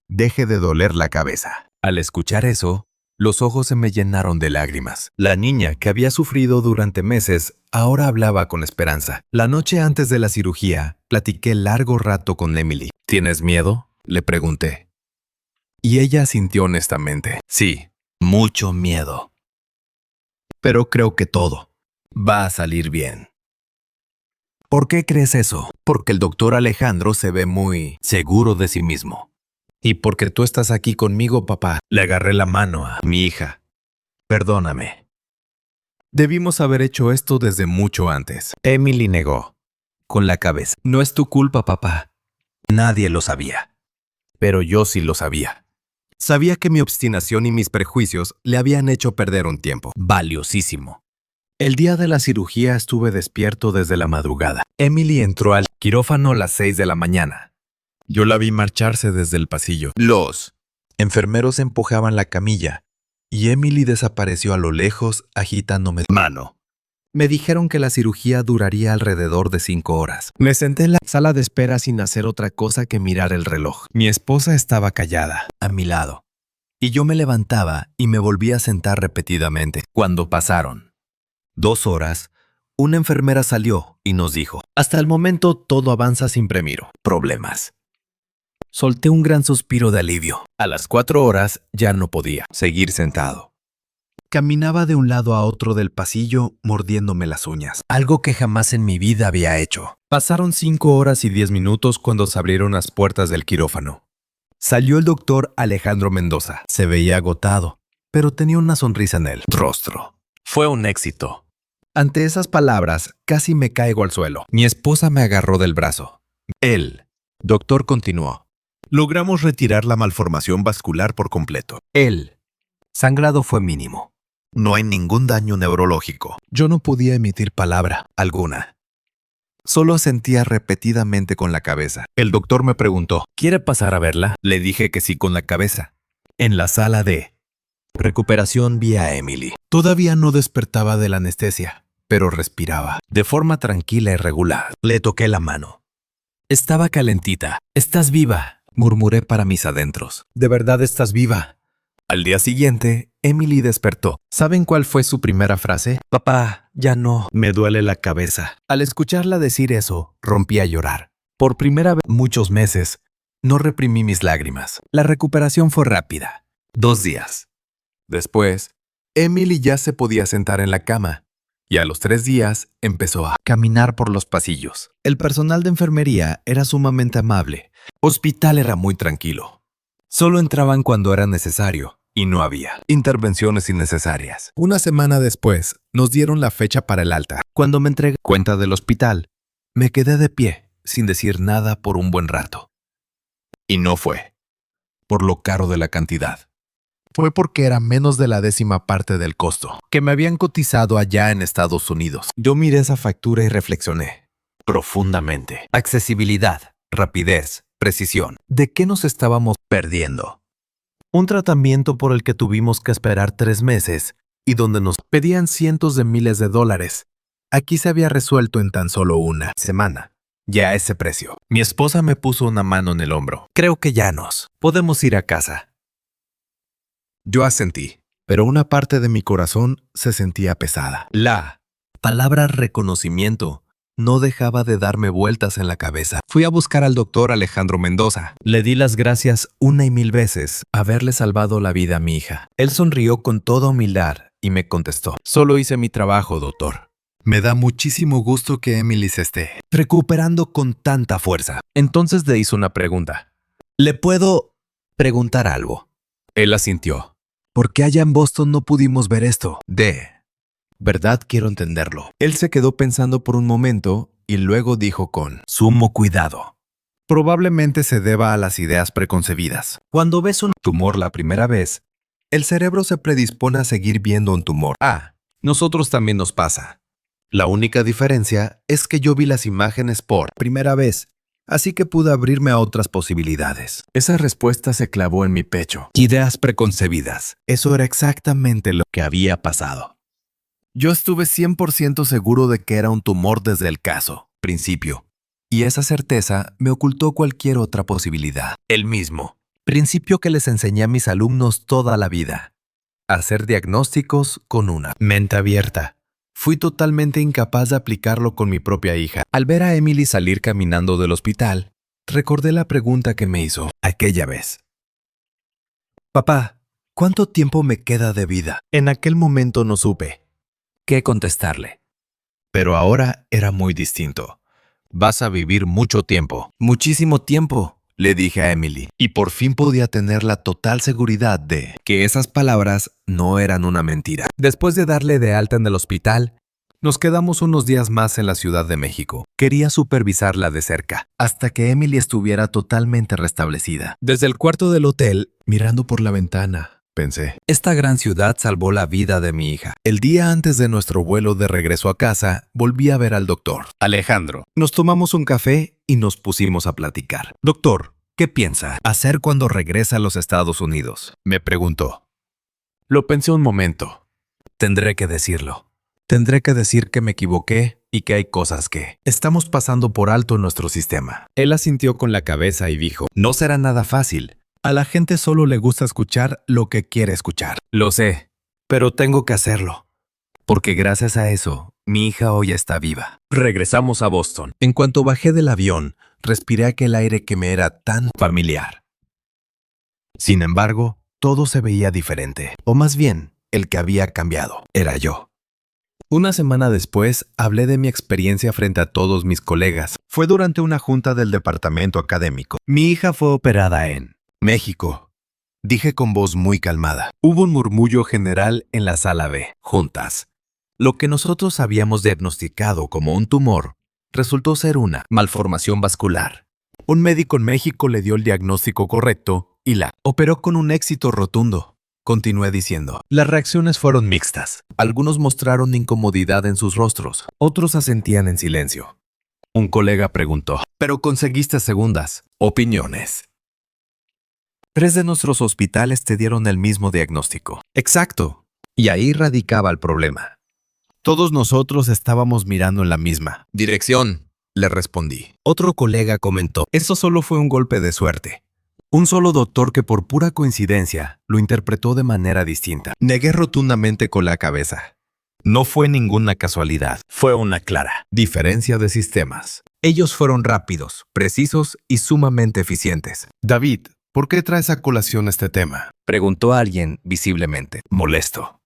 deje de doler la cabeza. Al escuchar eso, los ojos se me llenaron de lágrimas. La niña, que había sufrido durante meses, ahora hablaba con esperanza. La noche antes de la cirugía, platiqué largo rato con Emily. ¿Tienes miedo?, le pregunté. Y ella asintió honestamente: sí, mucho miedo. Pero creo que todo va a salir bien. ¿Por qué crees eso? Porque el doctor Alejandro se ve muy seguro de sí mismo. Y porque tú estás aquí conmigo, papá. Le agarré la mano a mi hija. Perdóname. Debimos haber hecho esto desde mucho antes. Emily negó, con la cabeza. No es tu culpa, papá. Nadie lo sabía. Pero yo sí lo sabía. Sabía que mi obstinación y mis prejuicios le habían hecho perder un tiempo valiosísimo. El día de la cirugía estuve despierto desde la madrugada. Emily entró al quirófano a las 6 de la mañana. Yo la vi marcharse desde el pasillo. Los enfermeros empujaban la camilla y Emily desapareció a lo lejos agitándome mano. Me dijeron que la cirugía duraría alrededor de 5 horas. Me senté en la sala de espera sin hacer otra cosa que mirar el reloj. Mi esposa estaba callada, a mi lado, y yo me levantaba y me volvía a sentar repetidamente. Cuando pasaron 2 horas, una enfermera salió y nos dijo: hasta el momento todo avanza sin problemas. Solté un gran suspiro de alivio. A las 4 horas ya no podía seguir sentado. Caminaba de un lado a otro del pasillo mordiéndome las uñas, algo que jamás en mi vida había hecho. Pasaron 5 horas y 10 minutos cuando se abrieron las puertas del quirófano. Salió el doctor Alejandro Mendoza. Se veía agotado, pero tenía una sonrisa en el rostro. Fue un éxito. Ante esas palabras, casi me caigo al suelo. Mi esposa me agarró del brazo. El doctor continuó: logramos retirar la malformación vascular por completo. El sangrado fue mínimo. No hay ningún daño neurológico. Yo no podía emitir palabra alguna. Solo asentía repetidamente con la cabeza. El doctor me preguntó: ¿quiere pasar a verla? Le dije que sí con la cabeza. En la sala de recuperación vi a Emily. Todavía no despertaba de la anestesia, pero respiraba de forma tranquila y regular. Le toqué la mano. Estaba calentita. «Estás viva», murmuré para mis adentros. «¿De verdad estás viva?» Al día siguiente, Emily despertó. ¿Saben cuál fue su primera frase? «Papá, ya no, me duele la cabeza». Al escucharla decir eso, rompí a llorar. Por primera vez en muchos meses, no reprimí mis lágrimas. La recuperación fue rápida. 2 días. Después, Emily ya se podía sentar en la cama. Y a los 3 días empezó a caminar por los pasillos. El personal de enfermería era sumamente amable. Hospital era muy tranquilo. Solo entraban cuando era necesario y no había intervenciones innecesarias. Una semana después, nos dieron la fecha para el alta. Cuando me entregué cuenta del hospital, me quedé de pie, sin decir nada por un buen rato. Y no fue por lo caro de la cantidad. Fue porque era menos de la 10ª parte del costo que me habían cotizado allá en Estados Unidos. Yo miré esa factura y reflexioné profundamente. Accesibilidad, rapidez, precisión. ¿De qué nos estábamos perdiendo? Un tratamiento por el que tuvimos que esperar 3 meses y donde nos pedían cientos de miles de dólares. Aquí se había resuelto en tan solo una semana. Ya a ese precio. Mi esposa me puso una mano en el hombro. Creo que ya nos podemos ir a casa. Yo asentí. pero una parte de mi corazón se sentía pesada. La palabra reconocimiento no dejaba de darme vueltas en la cabeza. Fui a buscar al doctor Alejandro Mendoza. Le di las gracias una y mil veces haberle salvado la vida a mi hija. Él sonrió con toda humildad y me contestó: solo hice mi trabajo, doctor. Me da muchísimo gusto que Emily se esté Recuperando con tanta fuerza. Entonces le hizo una pregunta. ¿Le puedo preguntar algo? Él asintió. ¿Por qué allá en Boston no pudimos ver esto? ¿Verdad? Quiero entenderlo. Él se quedó pensando por un momento y luego dijo con sumo cuidado: Probablemente se deba a las ideas preconcebidas. cuando ves un tumor la primera vez, el cerebro se predispone a seguir viendo un tumor. Nosotros también nos pasa. La única diferencia es que yo vi las imágenes por primera vez, así que pude abrirme a otras posibilidades. Esa respuesta se clavó en mi pecho. Ideas preconcebidas. Eso era exactamente lo que había pasado. Yo estuve 100% seguro de que era un tumor desde el Principio. Y esa certeza me ocultó cualquier otra posibilidad. El mismo principio que les enseñé a mis alumnos toda la vida: hacer diagnósticos con una mente abierta. Fui totalmente incapaz de aplicarlo con mi propia hija. Al ver a Emily salir caminando del hospital, recordé la pregunta que me hizo aquella vez. Papá, ¿cuánto tiempo me queda de vida? En aquel momento no supe qué contestarle. Pero ahora era muy distinto. Vas a vivir mucho tiempo. Muchísimo tiempo, le dije a Emily. Y por fin podía tener la total seguridad de que esas palabras no eran una mentira. Después de darle de alta en el hospital, nos quedamos unos días más en la Ciudad de México. Quería supervisarla de cerca, hasta que Emily estuviera totalmente restablecida. Desde el cuarto del hotel, mirando por la ventana, pensé. esta gran ciudad salvó la vida de mi hija. El día antes de nuestro vuelo de regreso a casa, volví a ver al doctor Alejandro. Nos tomamos un café y nos pusimos a platicar. Doctor, ¿qué piensa hacer cuando regresa a los Estados Unidos?, me preguntó. Lo pensé un momento. Tendré que decirlo. Tendré que decir que me equivoqué y que hay cosas que estamos pasando por alto en nuestro sistema. Él asintió con la cabeza y dijo: no será nada fácil. A la gente solo le gusta escuchar lo que quiere escuchar. Lo sé, pero tengo que hacerlo. Porque gracias a eso, mi hija hoy está viva. Regresamos a Boston. En cuanto bajé del avión, respiré aquel aire que me era tan familiar. Sin embargo, todo se veía diferente. O más bien, el que había cambiado era yo. Una semana después, hablé de mi experiencia frente a todos mis colegas. Fue durante una junta del departamento académico. Mi hija fue operada en México, dije con voz muy calmada. Hubo un murmullo general en la sala B. Juntas. Lo que nosotros habíamos diagnosticado como un tumor resultó ser una malformación vascular. Un médico en México le dio el diagnóstico correcto y la operó con un éxito rotundo. Continué diciendo. Las reacciones fueron mixtas. Algunos mostraron incomodidad en sus rostros, otros asentían en silencio. Un colega preguntó: ¿pero conseguiste segundas opiniones? 3 de nuestros hospitales te dieron el mismo diagnóstico. Exacto. Y ahí radicaba el problema. Todos nosotros estábamos mirando en la misma dirección, le respondí. Otro colega comentó: eso solo fue un golpe de suerte. Un solo doctor que por pura coincidencia lo interpretó de manera distinta. Negué rotundamente con la cabeza. No fue ninguna casualidad, fue una clara diferencia de sistemas. Ellos fueron rápidos, precisos y sumamente eficientes. David, ¿por qué traes a colación este tema? Preguntó alguien visiblemente molesto.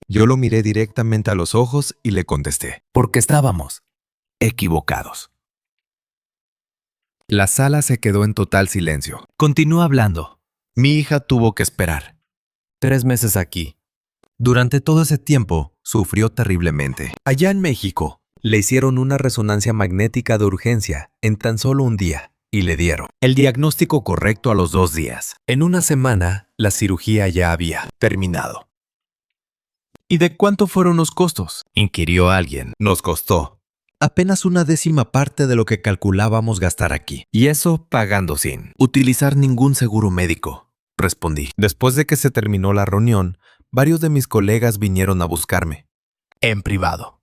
Yo lo miré directamente a los ojos y le contesté: porque estábamos equivocados. La sala se quedó en total silencio. Continuó hablando. Mi hija tuvo que esperar 3 meses aquí. Durante todo ese tiempo, sufrió terriblemente. Allá en México, le hicieron una resonancia magnética de urgencia en tan solo un día y le dieron el diagnóstico correcto a los 2 días. En una semana, la cirugía ya había terminado. ¿Y de cuánto fueron los costos?, inquirió alguien. Nos costó apenas una 10ª parte de lo que calculábamos gastar aquí. Y eso pagando sin utilizar ningún seguro médico, respondí. Después de que se terminó la reunión, varios de mis colegas vinieron a buscarme en privado.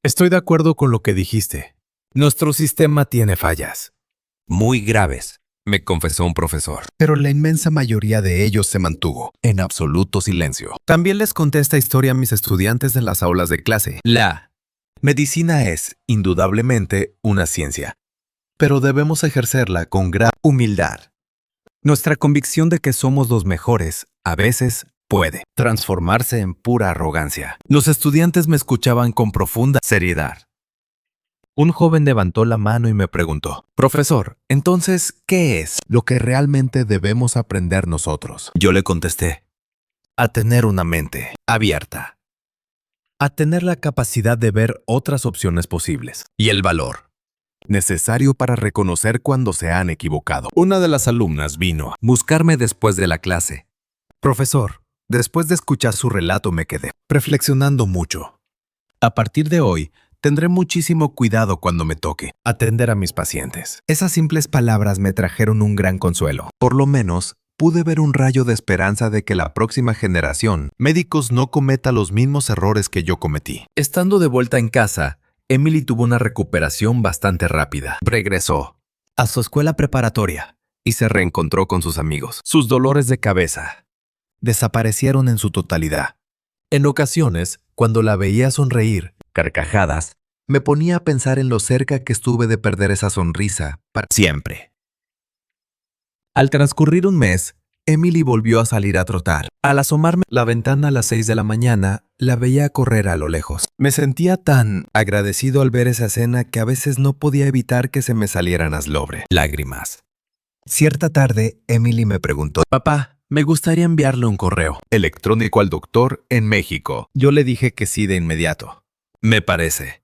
Estoy de acuerdo con lo que dijiste. Nuestro sistema tiene fallas muy graves, me confesó un profesor. Pero la inmensa mayoría de ellos se mantuvo en absoluto silencio. También les conté esta historia a mis estudiantes en las aulas de clase. La medicina es, indudablemente, una ciencia, pero debemos ejercerla con gran humildad. Nuestra convicción de que somos los mejores, a veces, puede transformarse en pura arrogancia. Los estudiantes me escuchaban con profunda seriedad. Un joven levantó la mano y me preguntó, «Profesor, entonces, ¿qué es Lo que realmente debemos aprender nosotros. Yo le contesté, a tener una mente abierta, a tener la capacidad de ver otras opciones posibles y el valor Necesario para reconocer cuando se han equivocado. Una de las alumnas vino a buscarme después de la clase. Profesor, después de escuchar su relato me quedé reflexionando mucho. A partir de hoy, tendré muchísimo cuidado cuando me toque atender a mis pacientes. Esas simples palabras me trajeron un gran consuelo. Por lo menos, pude ver un rayo de esperanza de que la próxima generación, médicos no cometa los mismos errores que yo cometí. Estando de vuelta en casa, Emily tuvo una recuperación bastante rápida. Regresó a su escuela preparatoria y se reencontró con sus amigos. Sus dolores de cabeza desaparecieron en su totalidad. En ocasiones, cuando la veía sonreír, carcajadas, me ponía a pensar en lo cerca que estuve de perder esa sonrisa para siempre. Al transcurrir un mes, Emily volvió a salir a trotar. Al asomarme a la ventana a las 6 de la mañana, la veía correr a lo lejos. Me sentía tan agradecido al ver esa escena que a veces no podía evitar que se me salieran a slobre lágrimas. Cierta tarde, Emily me preguntó, «Papá, me gustaría enviarle un correo electrónico al doctor en México». Yo le dije que sí de inmediato. Me parece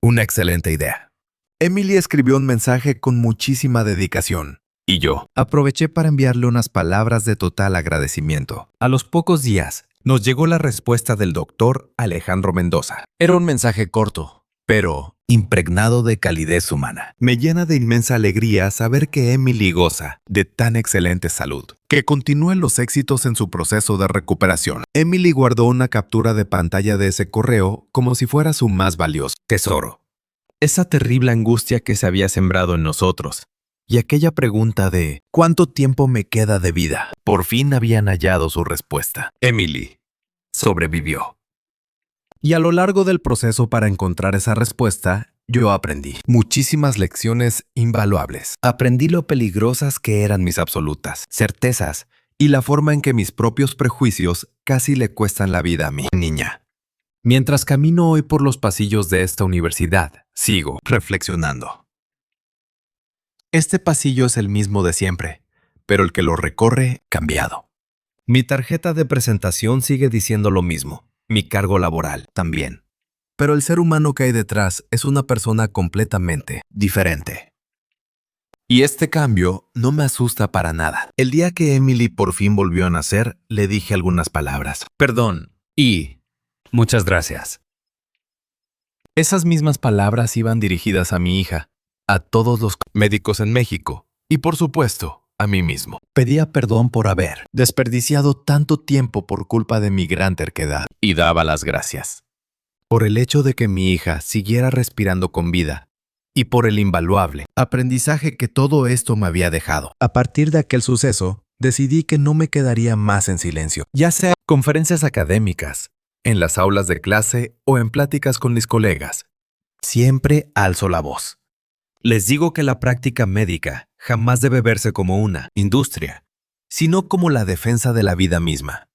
una excelente idea. Emily escribió un mensaje con muchísima dedicación. Y yo aproveché para enviarle unas palabras de total agradecimiento. A los pocos días, nos llegó la respuesta del doctor Alejandro Mendoza. Era un mensaje corto, pero impregnado de calidez humana. Me llena de inmensa alegría saber que Emily goza de tan excelente salud. Que continúen los éxitos en su proceso de recuperación. Emily guardó una captura de pantalla de ese correo como si fuera su más valioso tesoro. Esa terrible angustia que se había sembrado en nosotros. Y aquella pregunta de ¿cuánto tiempo me queda de vida? Por fin habían hallado su respuesta. Emily sobrevivió. Y a lo largo del proceso para encontrar esa respuesta, yo aprendí muchísimas lecciones invaluables. Aprendí lo peligrosas que eran mis absolutas certezas y la forma en que mis propios prejuicios casi le cuestan la vida a mi niña. Mientras camino hoy por los pasillos de esta universidad, sigo reflexionando. Este pasillo es el mismo de siempre, pero el que lo recorre, cambiado. Mi tarjeta de presentación sigue diciendo lo mismo, mi cargo laboral también. Pero el ser humano que hay detrás es una persona completamente diferente. Y este cambio no me asusta para nada. El día que Emily por fin volvió a nacer, le dije algunas palabras. Perdón y muchas gracias. Esas mismas palabras iban dirigidas a mi hija, a todos los médicos en México y, por supuesto, a mí mismo. Pedía perdón por haber desperdiciado tanto tiempo por culpa de mi gran terquedad y daba las gracias por el hecho de que mi hija siguiera respirando con vida y por el invaluable aprendizaje que todo esto me había dejado. A partir de aquel suceso, decidí que no me quedaría más en silencio, ya sea en conferencias académicas, en las aulas de clase o en pláticas con mis colegas. Siempre alzo la voz. Les digo que la práctica médica jamás debe verse como una industria, sino como la defensa de la vida misma,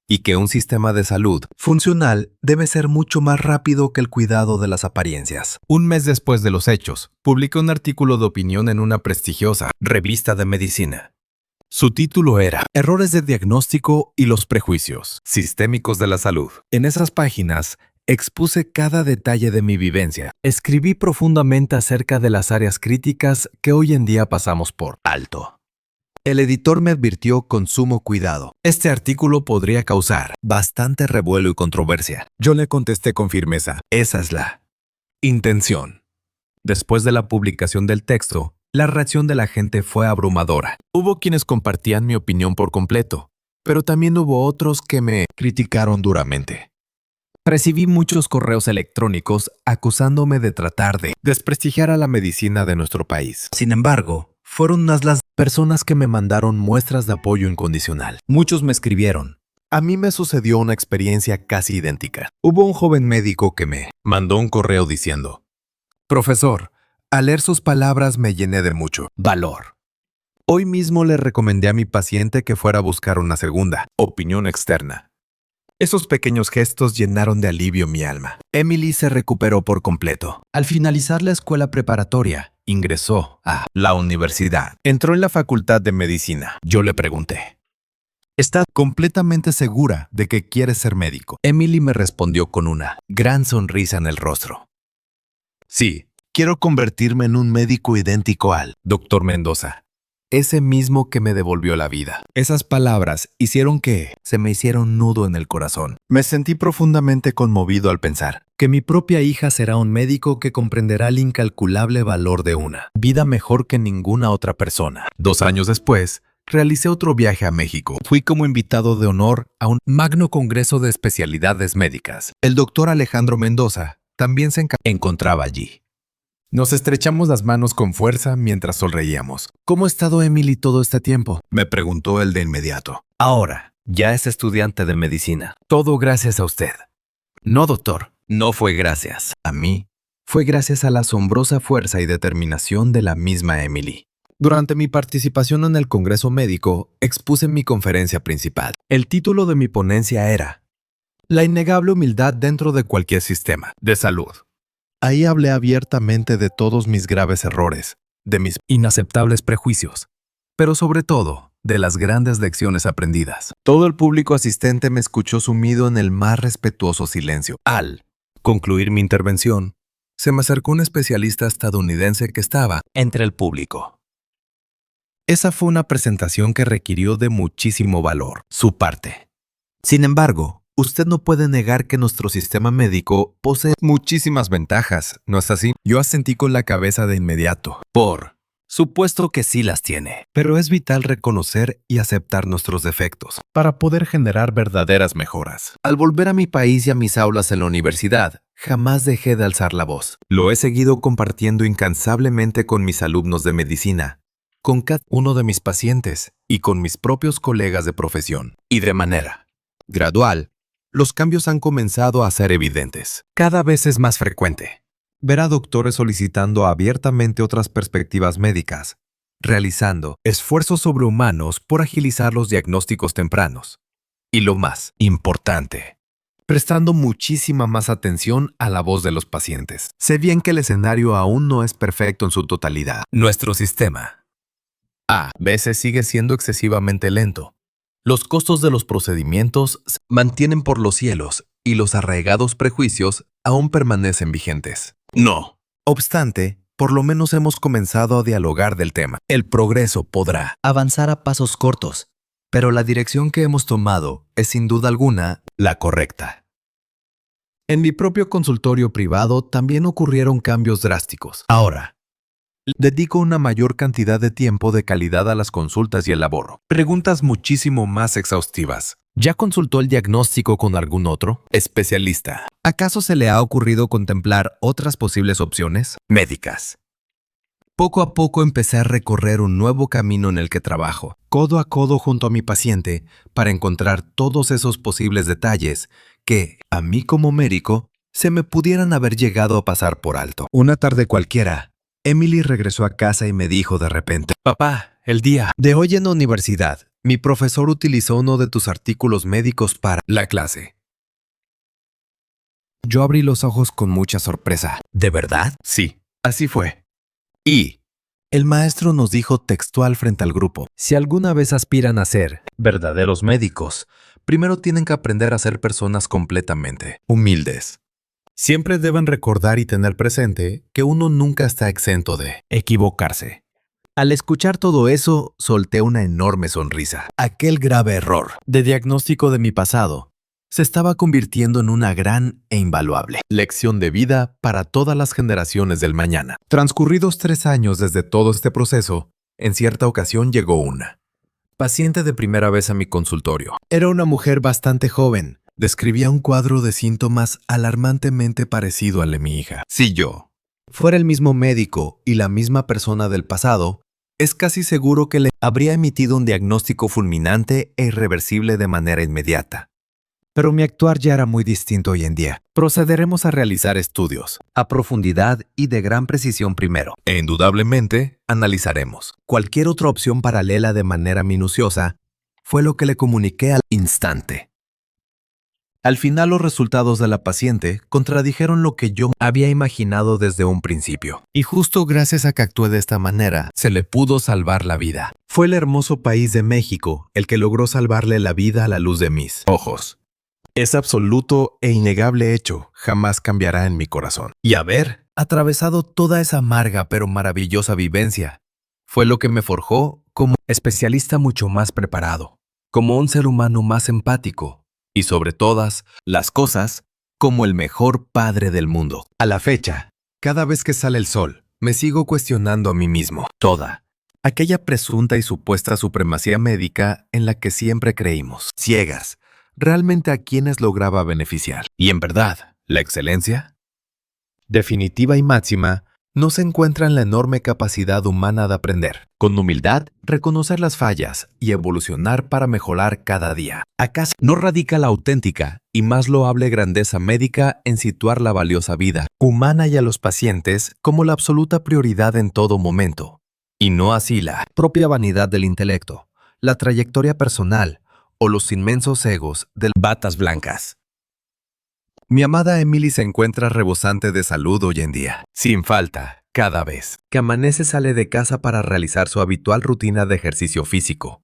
y que un sistema de salud funcional debe ser mucho más rápido que el cuidado de las apariencias. Un mes después de los hechos, publiqué un artículo de opinión en una prestigiosa revista de medicina. Su título era Errores de diagnóstico y los prejuicios sistémicos de la salud. En esas páginas, expuse cada detalle de mi vivencia. Escribí profundamente acerca de las áreas críticas que hoy en día pasamos por alto. El editor me advirtió con sumo cuidado. Este artículo podría causar bastante revuelo y controversia. Yo le contesté con firmeza. Esa es la intención. Después de la publicación del texto, la reacción de la gente fue abrumadora. Hubo quienes compartían mi opinión por completo, pero también hubo otros que me criticaron duramente. Recibí muchos correos electrónicos acusándome de tratar de desprestigiar a la medicina de nuestro país. Sin embargo, fueron unas las Personas que me mandaron muestras de apoyo incondicional. Muchos me escribieron. A mí me sucedió una experiencia casi idéntica. Hubo un joven médico que me mandó un correo diciendo: Profesor, al leer sus palabras me llené de mucho valor. Hoy mismo le recomendé a mi paciente que fuera a buscar una segunda opinión externa. Esos pequeños gestos llenaron de alivio mi alma. Emily se recuperó por completo. Al finalizar la escuela preparatoria, ingresó a la universidad. Entró en la facultad de medicina. Yo le pregunté: ¿Estás completamente segura de que quieres ser médico? Emily me respondió con una gran sonrisa en el rostro. Sí, quiero convertirme en un médico idéntico al Dr. Mendoza. Ese mismo que me devolvió la vida. Esas palabras hicieron que se me hiciera un nudo en el corazón. Me sentí profundamente conmovido al pensar que mi propia hija será un médico que comprenderá el incalculable valor de una vida mejor que ninguna otra persona. 2 años después, realicé otro viaje a México. Fui como invitado de honor a un magno congreso de especialidades médicas. El doctor Alejandro Mendoza también se encontraba allí. Nos estrechamos las manos con fuerza mientras sonreíamos. ¿Cómo ha estado Emily todo este tiempo?, me preguntó él de inmediato. Ahora, ya es estudiante de medicina. Todo gracias a usted. No, doctor, no fue gracias a mí. Fue gracias a la asombrosa fuerza y determinación de la misma Emily. Durante mi participación en el Congreso Médico, expuse mi conferencia principal. El título de mi ponencia era La innegable humildad dentro de cualquier sistema de salud. Ahí hablé abiertamente de todos mis graves errores, de mis inaceptables prejuicios, pero sobre todo, de las grandes lecciones aprendidas. Todo el público asistente me escuchó sumido en el más respetuoso silencio. Al concluir mi intervención, se me acercó un especialista estadounidense que estaba entre el público. Esa fue una presentación que requirió de muchísimo valor, su parte. Sin embargo, usted no puede negar que nuestro sistema médico posee muchísimas ventajas, ¿no es así? Yo asentí con la cabeza de inmediato. Por supuesto que sí las tiene, pero es vital reconocer y aceptar nuestros defectos para poder generar verdaderas mejoras. Al volver a mi país y a mis aulas en la universidad, jamás dejé de alzar la voz. Lo he seguido compartiendo incansablemente con mis alumnos de medicina, con cada uno de mis pacientes y con mis propios colegas de profesión. Y de manera gradual, los cambios han comenzado a ser evidentes. Cada vez es más frecuente ver a doctores solicitando abiertamente otras perspectivas médicas, realizando esfuerzos sobrehumanos por agilizar los diagnósticos tempranos. Y lo más importante, prestando muchísima más atención a la voz de los pacientes. Sé bien que el escenario aún no es perfecto en su totalidad. Nuestro sistema a veces sigue siendo excesivamente lento. Los costos de los procedimientos se mantienen por los cielos y los arraigados prejuicios aún permanecen vigentes. No obstante, por lo menos hemos comenzado a dialogar del tema. El progreso podrá avanzar a pasos cortos, pero la dirección que hemos tomado es sin duda alguna la correcta. En mi propio consultorio privado también ocurrieron cambios drásticos. Ahora, dedico una mayor cantidad de tiempo de calidad a las consultas y el laboro. Preguntas muchísimo más exhaustivas. ¿Ya consultó el diagnóstico con algún otro especialista? ¿Acaso se le ha ocurrido contemplar otras posibles opciones médicas? Poco a poco empecé a recorrer un nuevo camino en el que trabajo, codo a codo junto a mi paciente, para encontrar todos esos posibles detalles que, a mí como médico, se me pudieran haber llegado a pasar por alto. Una tarde cualquiera, Emily regresó a casa y me dijo de repente: Papá, el día de hoy en la universidad, mi profesor utilizó uno de tus artículos médicos para la clase. Yo abrí los ojos con mucha sorpresa. ¿De verdad? Sí, así fue. Y el maestro nos dijo textual frente al grupo: si alguna vez aspiran a ser verdaderos médicos, primero tienen que aprender a ser personas completamente humildes. Siempre deben recordar y tener presente que uno nunca está exento de equivocarse. Al escuchar todo eso, solté una enorme sonrisa. Aquel grave error de diagnóstico de mi pasado se estaba convirtiendo en una gran e invaluable lección de vida para todas las generaciones del mañana. Transcurridos 3 años desde todo este proceso, en cierta ocasión llegó una paciente de primera vez a mi consultorio. Era una mujer bastante joven. Describía un cuadro de síntomas alarmantemente parecido al de mi hija. Si yo fuera el mismo médico y la misma persona del pasado, es casi seguro que le habría emitido un diagnóstico fulminante e irreversible de manera inmediata. Pero mi actuar ya era muy distinto hoy en día. Procederemos a realizar estudios a profundidad y de gran precisión primero. E indudablemente analizaremos cualquier otra opción paralela de manera minuciosa. Fue lo que le comuniqué al instante. Al final, los resultados de la paciente contradijeron lo que yo había imaginado desde un principio. Y justo gracias a que actué de esta manera, se le pudo salvar la vida. Fue el hermoso país de México el que logró salvarle la vida a la luz de mis ojos. Ese absoluto e innegable hecho jamás cambiará en mi corazón. Y haber atravesado toda esa amarga pero maravillosa vivencia fue lo que me forjó como especialista mucho más preparado, como un ser humano más empático y sobre todas las cosas, como el mejor padre del mundo. A la fecha, cada vez que sale el sol, me sigo cuestionando a mí mismo. Toda aquella presunta y supuesta supremacía médica en la que siempre creímos, ciegas, realmente a quienes lograba beneficiar. Y en verdad, la excelencia definitiva y máxima no se encuentra en la enorme capacidad humana de aprender, con humildad, reconocer las fallas y evolucionar para mejorar cada día. ¿Acaso no radica la auténtica y más loable grandeza médica en situar la valiosa vida humana y a los pacientes como la absoluta prioridad en todo momento? Y no así la propia vanidad del intelecto, la trayectoria personal o los inmensos egos de batas blancas. Mi amada Emily se encuentra rebosante de salud hoy en día. Sin falta, cada vez que amanece sale de casa para realizar su habitual rutina de ejercicio físico.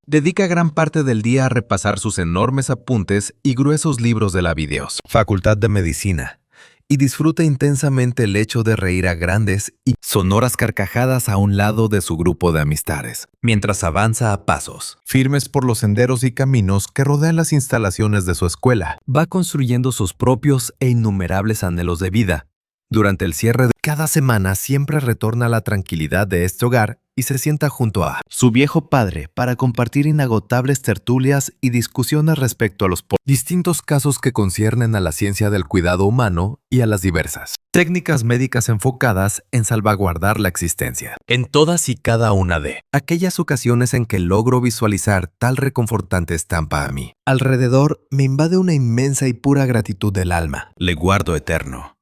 Dedica gran parte del día a repasar sus enormes apuntes y gruesos libros de la videos, Facultad de Medicina, y disfruta intensamente el hecho de reír a grandes y sonoras carcajadas a un lado de su grupo de amistades, mientras avanza a pasos firmes por los senderos y caminos que rodean las instalaciones de su escuela. Va construyendo sus propios e innumerables anhelos de vida. Durante el cierre de cada semana siempre retorna a la tranquilidad de este hogar y se sienta junto a su viejo padre para compartir inagotables tertulias y discusiones respecto a los distintos casos que conciernen a la ciencia del cuidado humano y a las diversas técnicas médicas enfocadas en salvaguardar la existencia. En todas y cada una de aquellas ocasiones en que logro visualizar tal reconfortante estampa a mí alrededor, me invade una inmensa y pura gratitud del alma. Le guardo eterno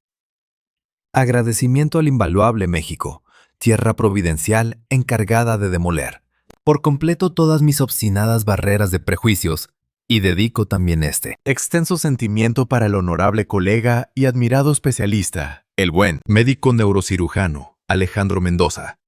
agradecimiento al invaluable México, tierra providencial encargada de demoler por completo todas mis obstinadas barreras de prejuicios, y dedico también este extenso sentimiento para el honorable colega y admirado especialista, el buen médico neurocirujano Alejandro Mendoza,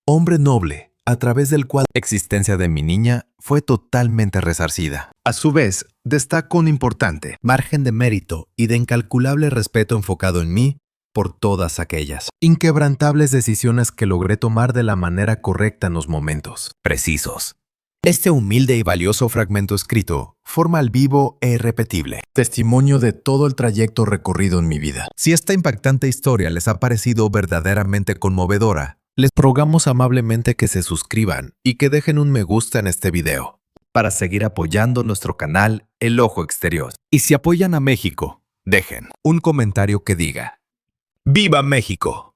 hombre noble, a través del cual la existencia de mi niña fue totalmente resarcida. A su vez, destaco un importante margen de mérito y de incalculable respeto enfocado en mí, por todas aquellas inquebrantables decisiones que logré tomar de la manera correcta en los momentos precisos. Este humilde y valioso fragmento escrito forma el vivo e irrepetible testimonio de todo el trayecto recorrido en mi vida. Si esta impactante historia les ha parecido verdaderamente conmovedora, les rogamos amablemente que se suscriban y que dejen un me gusta en este video para seguir apoyando nuestro canal El Ojo Exterior. Y si apoyan a México, dejen un comentario que diga: ¡Viva México!